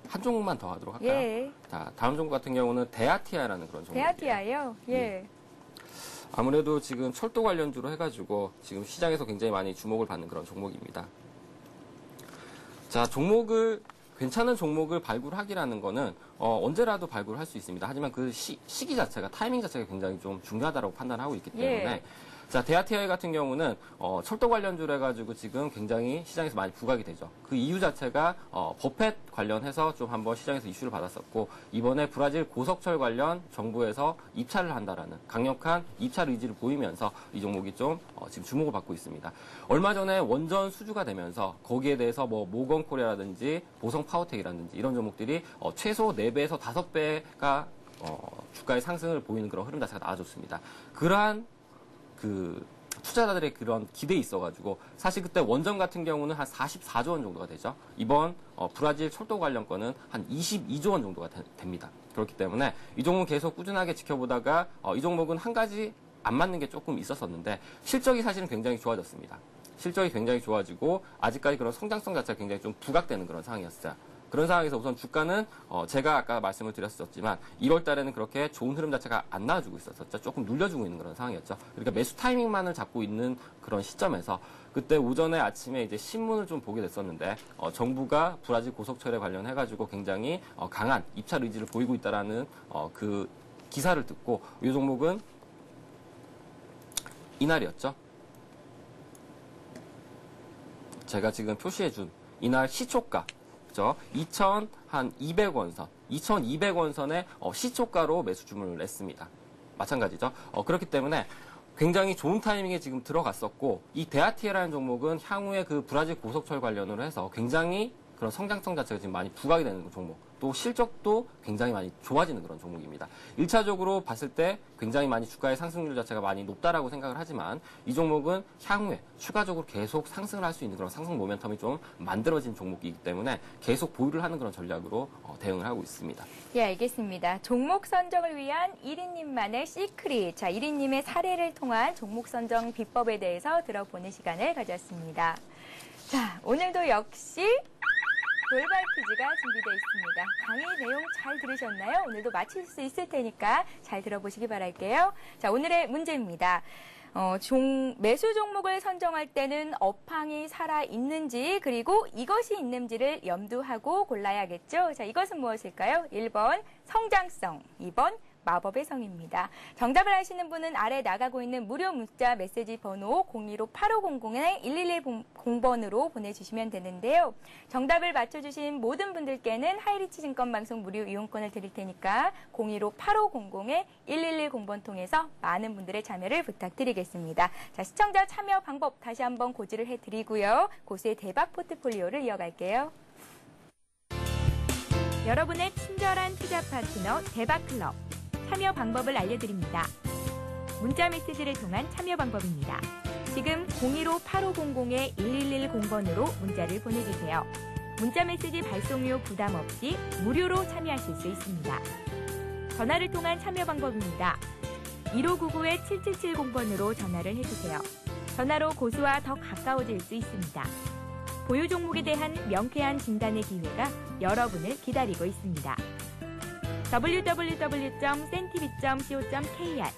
한 종목만 더 하도록 할까요? 예. 자, 다음 종목 같은 경우는 데아티아라는 그런 종목이에요. 데아티아요? 예. 아무래도 지금 철도 관련주로 해가지고 지금 시장에서 굉장히 많이 주목을 받는 그런 종목입니다. 자, 괜찮은 종목을 발굴하기라는 거는 언제라도 발굴할 수 있습니다. 하지만 그 시기 자체가, 타이밍 자체가 굉장히 좀 중요하다고 판단하고 있기 때문에 자, 데아티아 같은 경우는 철도 관련주로 해가지고 지금 굉장히 시장에서 많이 부각이 되죠. 그 이유 자체가 버펫 관련해서 좀 한번 시장에서 이슈를 받았었고, 이번에 브라질 고속철 관련 정부에서 입찰을 한다라는 강력한 입찰 의지를 보이면서 이 종목이 좀 지금 주목을 받고 있습니다. 얼마 전에 원전 수주가 되면서 거기에 대해서 뭐 모건코리아라든지 보성 파워텍이라든지 이런 종목들이 최소 4배에서 5배가 주가의 상승을 보이는 그런 흐름 자체가 나와줬습니다. 그러한 투자자들의 그런 기대에 있어가지고, 사실 그때 원전 같은 경우는 한 44조 원 정도가 되죠. 이번 브라질 철도 관련 건은 한 22조 원 정도가 됩니다. 그렇기 때문에 이 종목은 계속 꾸준하게 지켜보다가 이 종목은 한 가지 안 맞는 게 조금 있었었는데, 실적이 사실은 굉장히 좋아졌습니다. 실적이 굉장히 좋아지고 아직까지 그런 성장성 자체가 굉장히 좀 부각되는 그런 상황이었어요. 그런 상황에서 우선 주가는 제가 아까 말씀을 드렸었지만 1월 달에는 그렇게 좋은 흐름 자체가 안 나와주고 있었었죠. 조금 눌려주고 있는 그런 상황이었죠. 그러니까 매수 타이밍만을 잡고 있는 그런 시점에서 그때 오전에 아침에 이제 신문을 좀 보게 됐었는데 정부가 브라질 고속철에 관련해가지고 굉장히 강한 입찰 의지를 보이고 있다라는 그 기사를 듣고 이 종목은 이날이었죠. 제가 지금 표시해준 이날 시초가 2,200원 선, 2,200원 선의 시초가로 매수 주문을 냈습니다. 마찬가지죠. 그렇기 때문에 굉장히 좋은 타이밍에 지금 들어갔었고, 이 데아티아라는 종목은 향후에 그 브라질 고속철 관련으로 해서 굉장히 그런 성장성 자체가 지금 많이 부각이 되는 종목, 또 실적도 굉장히 많이 좋아지는 그런 종목입니다. 1차적으로 봤을 때 굉장히 많이 주가의 상승률 자체가 많이 높다라고 생각을 하지만 이 종목은 향후에 추가적으로 계속 상승을 할 수 있는 그런 상승 모멘텀이 좀 만들어진 종목이기 때문에 계속 보유를 하는 그런 전략으로 대응을 하고 있습니다. 예, 알겠습니다. 종목 선정을 위한 1인님만의 시크릿. 자, 1인님의 사례를 통한 종목 선정 비법에 대해서 들어보는 시간을 가졌습니다. 자, 오늘도 역시 돌발 퀴즈가 준비되어 있습니다. 강의 내용 잘 들으셨나요? 오늘도 맞힐 수 있을 테니까 잘 들어보시기 바랄게요. 자, 오늘의 문제입니다. 매수 종목을 선정할 때는 업황이 살아있는지 그리고 이것이 있는지를 염두하고 골라야겠죠. 자, 이것은 무엇일까요? 1번 성장성, 2번 마법의 성입니다. 정답을 아시는 분은 아래 나가고 있는 무료 문자 메시지 번호 015-8500-1110번으로 보내주시면 되는데요. 정답을 맞춰주신 모든 분들께는 하이리치 증권방송 무료 이용권을 드릴 테니까 015-8500-1110번 통해서 많은 분들의 참여를 부탁드리겠습니다. 자, 시청자 참여 방법 다시 한번 고지를 해드리고요. 고수의 대박 포트폴리오를 이어갈게요. 여러분의 친절한 투자 파트너 대박클럽. 참여 방법을 알려드립니다. 문자 메시지를 통한 참여 방법입니다. 지금 015-8500-1110번으로 문자를 보내주세요. 문자 메시지 발송료 부담 없이 무료로 참여하실 수 있습니다. 전화를 통한 참여 방법입니다. 1599-7770번으로 전화를 해주세요. 전화로 고수와 더 가까워질 수 있습니다. 보유 종목에 대한 명쾌한 진단의 기회가 여러분을 기다리고 있습니다. www.cntv.co.kr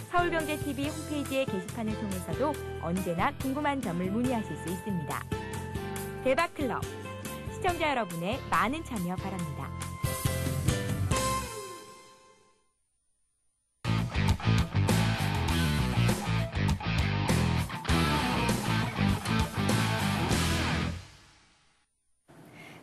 서울경제TV 홈페이지의 게시판을 통해서도 언제나 궁금한 점을 문의하실 수 있습니다. 대박클럽, 시청자 여러분의 많은 참여 바랍니다.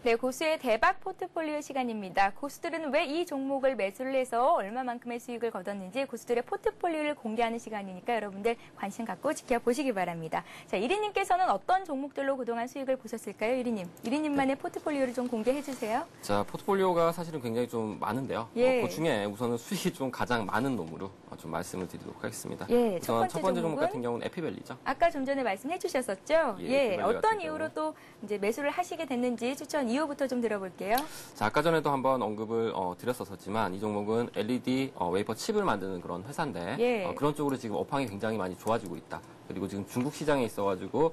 네, 고수의 대박 포트폴리오 시간입니다. 고수들은 왜 이 종목을 매수를 해서 얼마만큼의 수익을 거뒀는지 고수들의 포트폴리오를 공개하는 시간이니까 여러분들 관심 갖고 지켜보시기 바랍니다. 자, 1위님께서는 어떤 종목들로 그동안 수익을 보셨을까요, 1위님? 1위님만의 포트폴리오를 좀 공개해 주세요. 자, 포트폴리오가 사실은 굉장히 좀 많은데요. 예. 그 중에 우선은 수익이 좀 가장 많은 놈으로 좀 말씀을 드리도록 하겠습니다. 예, 우선 첫 번째 종목 종목은 같은 경우는 에피밸리죠. 아까 좀 전에 말씀해 주셨었죠? 예, 예, 에피밸리 어떤 같은 이유로 경우. 또 이제 매수를 하시게 됐는지 추천 이유부터 좀 들어볼게요. 자, 아까 전에도 한번 언급을 드렸었지만 이 종목은 LED 웨이퍼 칩을 만드는 그런 회사인데 예. 그런 쪽으로 지금 업황이 굉장히 많이 좋아지고 있다. 그리고 지금 중국 시장에 있어가지고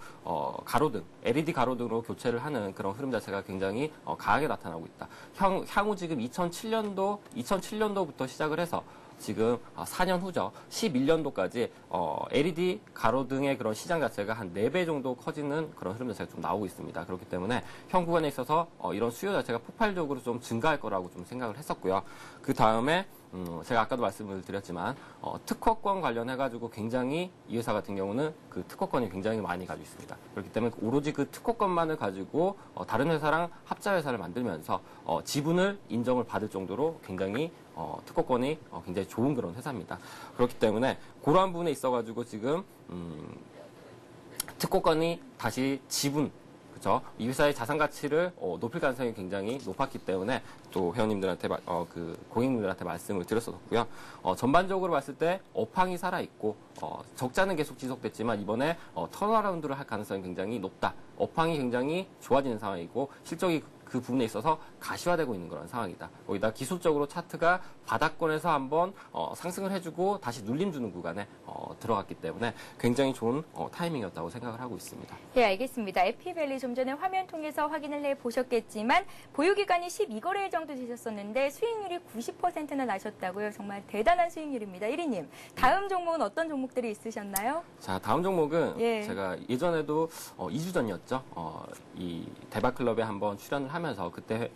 가로등, LED 가로등으로 교체를 하는 그런 흐름 자체가 굉장히 강하게 나타나고 있다. 향후 지금 2007년도부터 시작을 해서 지금 4년 후죠. 11년도까지 LED 가로등의 그런 시장 자체가 한 4배 정도 커지는 그런 흐름 자체가 좀 나오고 있습니다. 그렇기 때문에 현 구간에 있어서 이런 수요 자체가 폭발적으로 좀 증가할 거라고 좀 생각을 했었고요. 그 다음에 제가 아까도 말씀을 드렸지만 특허권 관련해가지고 굉장히 이 회사 같은 경우는 그 특허권이 굉장히 많이 가지고 있습니다. 그렇기 때문에 오로지 그 특허권만을 가지고 다른 회사랑 합자 회사를 만들면서 지분을 인정을 받을 정도로 굉장히 특허권이 굉장히 좋은 그런 회사입니다. 그렇기 때문에 그러한 부분에 있어가지고 지금 특허권이 다시 지분 그렇죠? 이 회사의 자산 가치를 높일 가능성이 굉장히 높았기 때문에 또 회원님들한테 고객님들한테 말씀을 드렸었고요. 전반적으로 봤을 때 업황이 살아 있고 적자는 계속 지속됐지만 이번에 턴어라운드를 할 가능성이 굉장히 높다. 업황이 굉장히 좋아지는 상황이고 실적이 그 부분에 있어서 가시화되고 있는 그런 상황이다. 거기다 기술적으로 차트가 바닥권에서 한번 상승을 해주고 다시 눌림 주는 구간에 들어갔기 때문에 굉장히 좋은 타이밍이었다고 생각을 하고 있습니다. 네, 알겠습니다. 에피밸리 좀 전에 화면 통해서 확인을 해보셨겠지만 보유기간이 12거래일 정도 되셨었는데 수익률이 90%나 나셨다고요. 정말 대단한 수익률입니다. 1위님, 다음 종목은 어떤 종목들이 있으셨나요? 자, 다음 종목은 예. 제가 예전에도 2주 전이었죠. 이 대박클럽에 한번 출연을 하면서 그때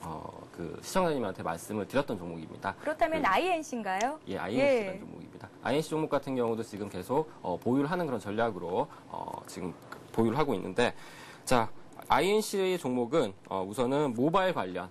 그 시청자님한테 말씀을 드렸던 종목입니다. 그렇다면 INC인가요? 예, INC라는 종목입니다. INC 종목 같은 경우도 지금 계속 보유를 하는 그런 전략으로 지금 보유를 하고 있는데, 자, INC의 종목은 우선은 모바일 관련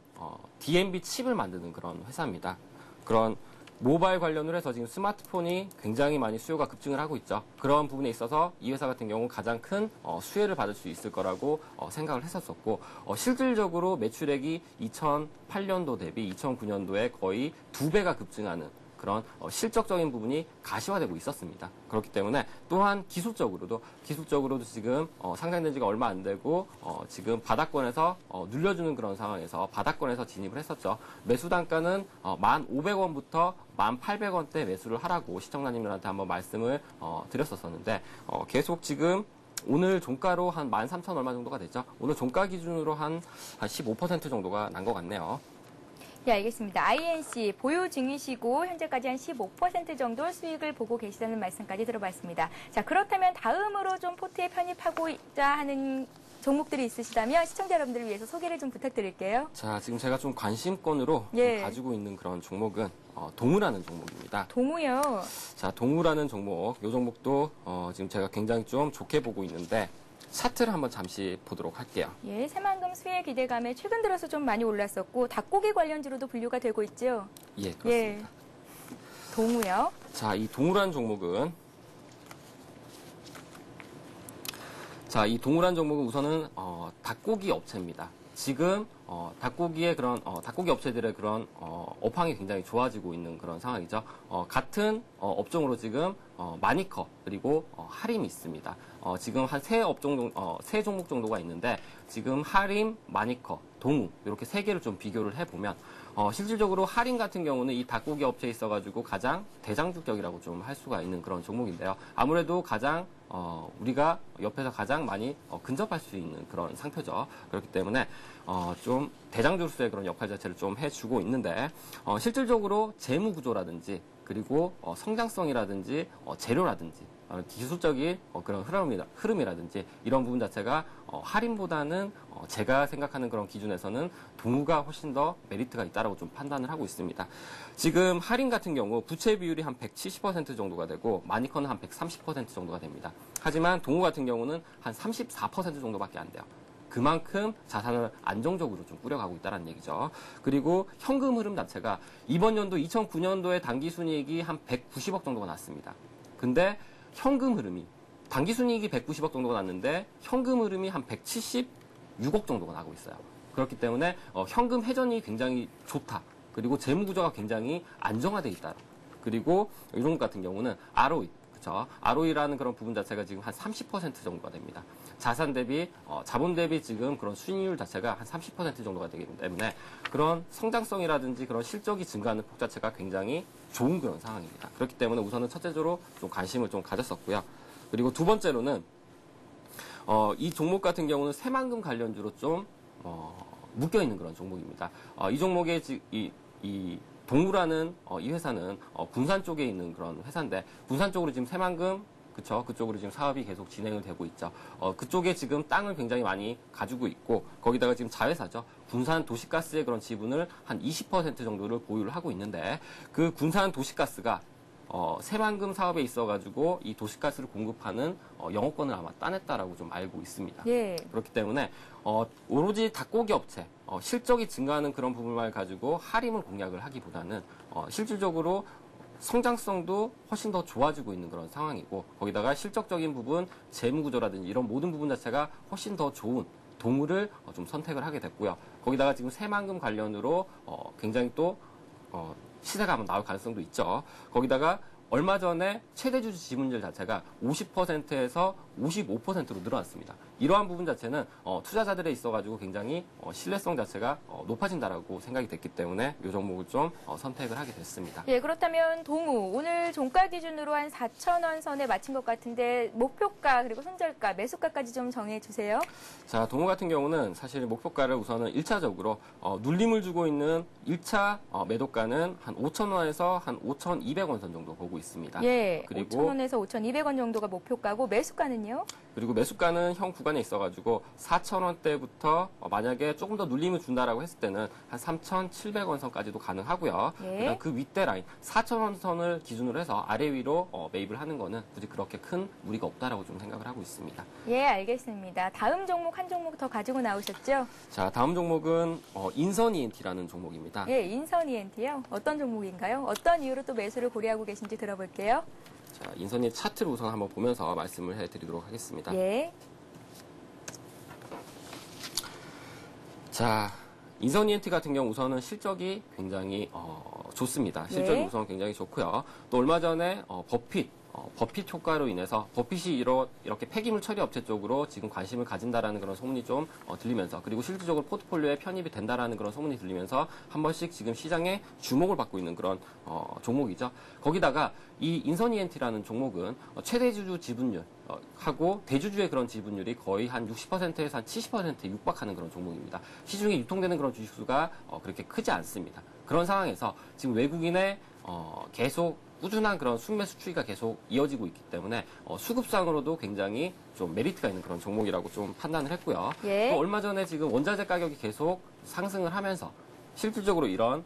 DMB 칩을 만드는 그런 회사입니다. 그런 모바일 관련으로 해서 지금 스마트폰이 굉장히 많이 수요가 급증을 하고 있죠. 그런 부분에 있어서 이 회사 같은 경우 가장 큰 수혜를 받을 수 있을 거라고 생각을 했었었고 실질적으로 매출액이 2008년도 대비 2009년도에 거의 2배가 급증하는 그런 실적적인 부분이 가시화되고 있었습니다. 그렇기 때문에 또한 기술적으로도 지금 상장된 지가 얼마 안 되고 지금 바닥권에서 눌려주는 그런 상황에서 바닥권에서 진입을 했었죠. 매수 단가는 1,500원부터 1,800원대 매수를 하라고 시청자님들한테 한번 말씀을 드렸었는데 계속 지금 오늘 종가로 한 13,000 얼마 정도가 됐죠. 오늘 종가 기준으로 한 15% 정도가 난 것 같네요. 네, 알겠습니다. INC 보유 중이시고 현재까지 한 15% 정도 수익을 보고 계시다는 말씀까지 들어봤습니다. 자, 그렇다면 다음으로 좀 포트에 편입하고자 하는 종목들이 있으시다면 시청자 여러분들을 위해서 소개를 좀 부탁드릴게요. 자, 지금 제가 좀 관심권으로 예. 좀 가지고 있는 그런 종목은 동우라는 종목입니다. 동우요. 자, 동우라는 종목, 이 종목도 지금 제가 굉장히 좀 좋게 보고 있는데 차트를 한번 잠시 보도록 할게요. 예, 새만금 수혜 기대감에 최근 들어서 좀 많이 올랐었고 닭고기 관련주로도 분류가 되고 있죠. 예, 그렇습니다. 예. 동우요. 자, 이 동우라는 종목은 우선은 닭고기 업체입니다. 지금 닭고기의 그런 닭고기 업체들의 그런 업황이 굉장히 좋아지고 있는 그런 상황이죠. 같은 업종으로 지금 마니커 그리고 하림이 있습니다. 지금 한 세 종목 정도가 있는데 지금 하림, 마니커, 동우 이렇게 세 개를 좀 비교를 해보면 실질적으로 하림 같은 경우는 이 닭고기 업체에 있어가지고 가장 대장주격이라고 좀 할 수가 있는 그런 종목인데요. 아무래도 가장 우리가 옆에서 가장 많이 근접할 수 있는 그런 상표죠. 그렇기 때문에 좀 대장주로서의 그런 역할 자체를 좀 해주고 있는데 실질적으로 재무 구조라든지 그리고 성장성이라든지 재료라든지 기술적인 그런 흐름이라든지 이런 부분 자체가 할인보다는 제가 생각하는 그런 기준에서는 동우가 훨씬 더 메리트가 있다라고 좀 판단을 하고 있습니다. 지금 할인 같은 경우 부채 비율이 한 170% 정도가 되고 마니커는 한 130% 정도가 됩니다. 하지만 동우 같은 경우는 한 34% 정도밖에 안 돼요. 그만큼 자산을 안정적으로 좀 꾸려가고 있다는 얘기죠. 그리고 현금 흐름 자체가 이번 연도 2009년도에 당기순이익이 한 190억 정도가 났습니다. 근데 현금 흐름이 당기순이익이 190억 정도가 났는데 현금 흐름이 한 176억 정도가 나고 있어요. 그렇기 때문에 현금 회전이 굉장히 좋다. 그리고 재무 구조가 굉장히 안정화돼 있다. 그리고 이 종목 같은 경우는 ROE, 그렇죠? ROE라는 그런 부분 자체가 지금 한 30% 정도가 됩니다. 자산 대비, 자본 대비 지금 그런 수익률 자체가 한 30% 정도가 되기 때문에 그런 성장성이라든지 그런 실적이 증가하는 폭 자체가 굉장히 좋은 그런 상황입니다. 그렇기 때문에 우선은 첫째적으로 좀 관심을 좀 가졌었고요. 그리고 두 번째로는 이 종목 같은 경우는 새만금 관련주로 좀 묶여 있는 그런 종목입니다. 이 종목의 이 동우라는 이 회사는 군산 쪽에 있는 그런 회사인데 군산 쪽으로 지금 새만금 그쵸? 그쪽으로 지금 사업이 계속 진행을 되고 있죠. 그쪽에 지금 땅을 굉장히 많이 가지고 있고, 거기다가 지금 자회사죠. 군산 도시가스의 그런 지분을 한 20% 정도를 보유를 하고 있는데, 그 군산 도시가스가 새만금 사업에 있어가지고 이 도시가스를 공급하는 영업권을 아마 따냈다라고 좀 알고 있습니다. 예. 그렇기 때문에 오로지 닭고기 업체 실적이 증가하는 그런 부분만 가지고 할인을 공략을 하기보다는 실질적으로 성장성도 훨씬 더 좋아지고 있는 그런 상황이고 거기다가 실적적인 부분, 재무구조라든지 이런 모든 부분 자체가 훨씬 더 좋은 동우를 좀 선택을 하게 됐고요. 거기다가 지금 새만금 관련으로 굉장히 또 시세가 한번 나올 가능성도 있죠. 거기다가 얼마 전에 최대주주 지분율 자체가 50%에서 55%로 늘어났습니다. 이러한 부분 자체는 투자자들에 있어가지고 굉장히 신뢰성 자체가 높아진다라고 생각이 됐기 때문에 이 종목을 좀 선택을 하게 됐습니다. 예, 그렇다면 동우 오늘 종가 기준으로 한 4,000원 선에 마친 것 같은데 목표가 그리고 손절가, 매수가까지 좀 정해 주세요. 자, 동우 같은 경우는 사실 목표가를 우선은 1차적으로 눌림을 주고 있는 1차 매도가는 한 5,000원에서 한 5,200원 선 정도 보고 있습니다. 예, 그리고 5,000원에서 5,200원 정도가 목표가고 매수가는요? 그리고 매수가는 형 구간에 있어가지고 4,000원대부터 만약에 조금 더 눌림을 준다라고 했을 때는 한 3,700원 선까지도 가능하고요. 예. 그다음 그 윗대 라인 4,000원 선을 기준으로 해서 아래 위로 매입을 하는 거는 굳이 그렇게 큰 무리가 없다라고 좀 생각을 하고 있습니다. 예, 알겠습니다. 다음 종목 한 종목 더 가지고 나오셨죠? 자, 다음 종목은 인선 ENT라는 종목입니다. 예, 인선 ENT요. 어떤 종목인가요? 어떤 이유로 또 매수를 고려하고 계신지 들어볼게요. 자, 인선 ENT 차트를 우선 한번 보면서 말씀을 해드리도록 하겠습니다. 예. 자, 인선 ENT 같은 경우 우선은 실적이 굉장히 좋습니다. 실적이 네. 우선 굉장히 좋고요. 또 얼마 전에 버핏 버핏 효과로 인해서 버핏이 이렇게 폐기물 처리 업체 쪽으로 지금 관심을 가진다라는 그런 소문이 좀 들리면서, 그리고 실질적으로 포트폴리오에 편입이 된다라는 그런 소문이 들리면서 한 번씩 지금 시장에 주목을 받고 있는 그런 종목이죠. 거기다가 이 인선 ENT라는 종목은 최대주주 지분율 하고 대주주의 그런 지분율이 거의 한 60%에서 한 70%에 육박하는 그런 종목입니다. 시중에 유통되는 그런 주식수가 그렇게 크지 않습니다. 그런 상황에서 지금 외국인의 계속 꾸준한 그런 순매수 추이가 계속 이어지고 있기 때문에 수급상으로도 굉장히 좀 메리트가 있는 그런 종목이라고 좀 판단을 했고요. 예. 또 얼마 전에 지금 원자재 가격이 계속 상승을 하면서 실질적으로 이런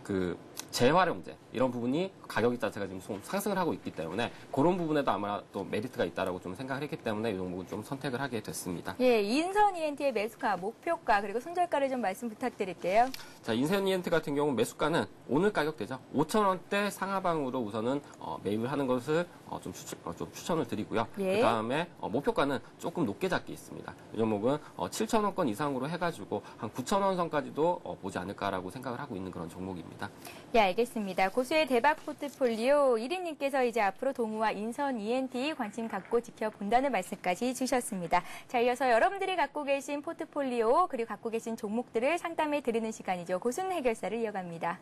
그 재활용제 이런 부분이 가격 자체가 지금 좀 상승을 하고 있기 때문에 그런 부분에도 아마 또 메리트가 있다라고 좀 생각을 했기 때문에 이 종목을 좀 선택을 하게 됐습니다. 예, 인선 ENT의 매수가, 목표가, 그리고 손절가를 좀 말씀 부탁드릴게요. 자, 인선 ENT 같은 경우 매수가는 오늘 가격대죠. 5,000원대 상하방으로 우선은 매입을 하는 것을 좀 추천을 드리고요. 예. 그 다음에 목표가는 조금 높게 잡게 있습니다. 이 종목은 7,000원권 이상으로 해가지고 한 9,000원 선까지도 보지 않을까라고 생각을 하고 있는 그런 종목입니다. 예, 알겠습니다. 고수의 대박 포트폴리오 1위님께서 이제 앞으로 동우와 인선 ENT 관심 갖고 지켜본다는 말씀까지 주셨습니다. 자, 이어서 여러분들이 갖고 계신 포트폴리오 그리고 갖고 계신 종목들을 상담해 드리는 시간이죠. 고순 해결사를 이어갑니다.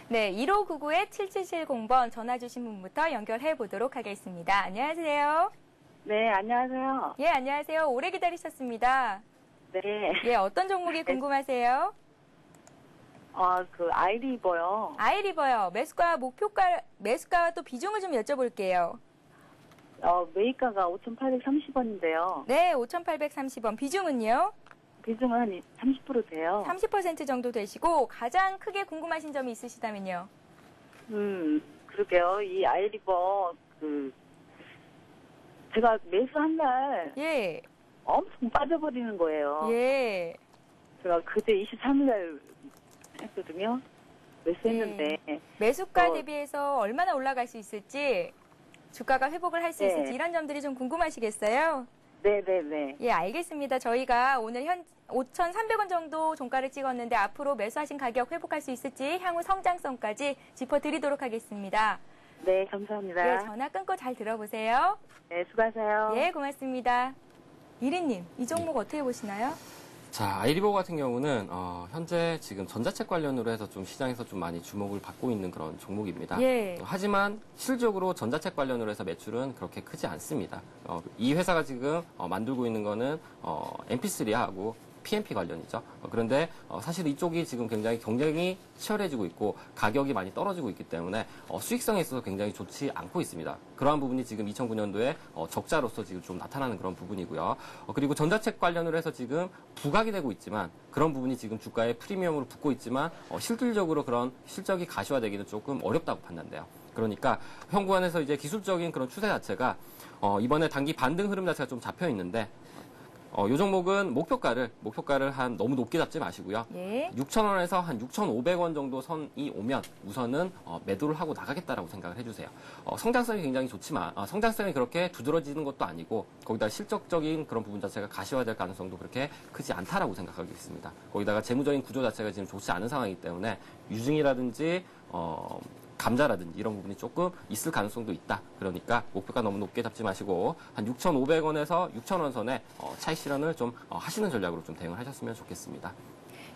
네, 1599-7770번 전화 주신 분부터 연결해 보도록 하겠습니다. 안녕하세요. 네, 안녕하세요. 예, 안녕하세요. 오래 기다리셨습니다. 네. 예, 어떤 종목이 궁금하세요? 그 아이리버요. 아이리버요. 매수가와 또 비중을 좀 여쭤볼게요. 매입가가 5,830원인데요. 네, 5,830원. 비중은요? 비중은 30% 돼요. 30% 정도 되시고 가장 크게 궁금하신 점이 있으시다면요? 그러게요. 이 아이리버 제가 매수한 날 예. 엄청 빠져버리는 거예요. 예. 제가 그때 23일 날 했거든요. 매수했는데. 매수가 대비해서 얼마나 올라갈 수 있을지, 주가가 회복을 할 수 네. 있을지 이런 점들이 좀 궁금하시겠어요? 네네네. 예, 알겠습니다. 저희가 오늘 5,300원 정도 종가를 찍었는데 앞으로 매수하신 가격 회복할 수 있을지 향후 성장성까지 짚어드리도록 하겠습니다. 네, 감사합니다. 예, 전화 끊고 잘 들어보세요. 네, 수고하세요. 예, 고맙습니다. 이리님, 이 종목 어떻게 보시나요? 자, 아이리버 같은 경우는 현재 지금 전자책 관련으로 해서 좀 시장에서 좀 많이 주목을 받고 있는 그런 종목입니다. 예. 하지만 실질적으로 전자책 관련으로 해서 매출은 그렇게 크지 않습니다. 이 회사가 지금 만들고 있는 거는 MP3하고 PMP 관련이죠. 그런데 사실 이쪽이 지금 굉장히 경쟁이 치열해지고 있고 가격이 많이 떨어지고 있기 때문에 수익성에 있어서 굉장히 좋지 않고 있습니다. 그러한 부분이 지금 2009년도에 적자로서 지금 좀 나타나는 그런 부분이고요. 그리고 전자책 관련으로 해서 지금 부각이 되고 있지만 그런 부분이 지금 주가에 프리미엄으로 붙고 있지만 실질적으로 그런 실적이 가시화되기는 조금 어렵다고 판단돼요. 그러니까 현구안에서 이제 기술적인 그런 추세 자체가 이번에 단기 반등 흐름 자체가 좀 잡혀 있는데 이 종목은 목표가를 한 너무 높게 잡지 마시고요. 예. 6,000원에서 한 6,500원 정도 선이 오면 우선은 매도를 하고 나가겠다라고 생각을 해주세요. 성장성이 굉장히 좋지만 성장성이 그렇게 두드러지는 것도 아니고 거기다 실적적인 그런 부분 자체가 가시화될 가능성도 그렇게 크지 않다라고 생각하겠습니다. 거기다가 재무적인 구조 자체가 지금 좋지 않은 상황이기 때문에 유증이라든지 감자라든지 이런 부분이 조금 있을 가능성도 있다. 그러니까 목표가 너무 높게 잡지 마시고 한 6,500원에서 6,000원 선에 차익 실현을 좀 하시는 전략으로 좀 대응을 하셨으면 좋겠습니다.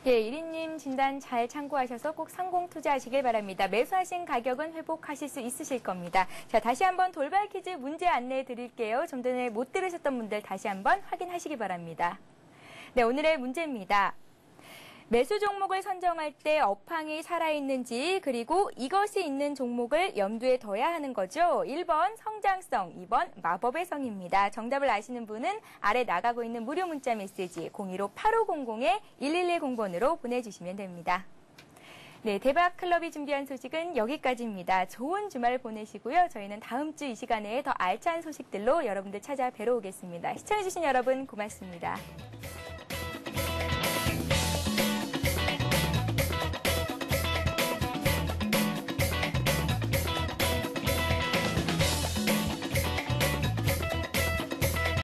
예, 이리님 진단 잘 참고하셔서 꼭 성공 투자하시길 바랍니다. 매수하신 가격은 회복하실 수 있으실 겁니다. 자, 다시 한번 돌발 퀴즈 문제 안내해 드릴게요. 좀 전에 못 들으셨던 분들 다시 한번 확인하시기 바랍니다. 네, 오늘의 문제입니다. 매수 종목을 선정할 때 업황이 살아있는지 그리고 이것이 있는 종목을 염두에 둬야 하는 거죠. 1번 성장성, 2번 마법의 성입니다. 정답을 아시는 분은 아래 나가고 있는 무료 문자 메시지 015-8500-1110번으로 보내주시면 됩니다. 네, 대박클럽이 준비한 소식은 여기까지입니다. 좋은 주말 보내시고요. 저희는 다음 주 이 시간에 더 알찬 소식들로 여러분들 찾아뵈러 오겠습니다. 시청해주신 여러분 고맙습니다.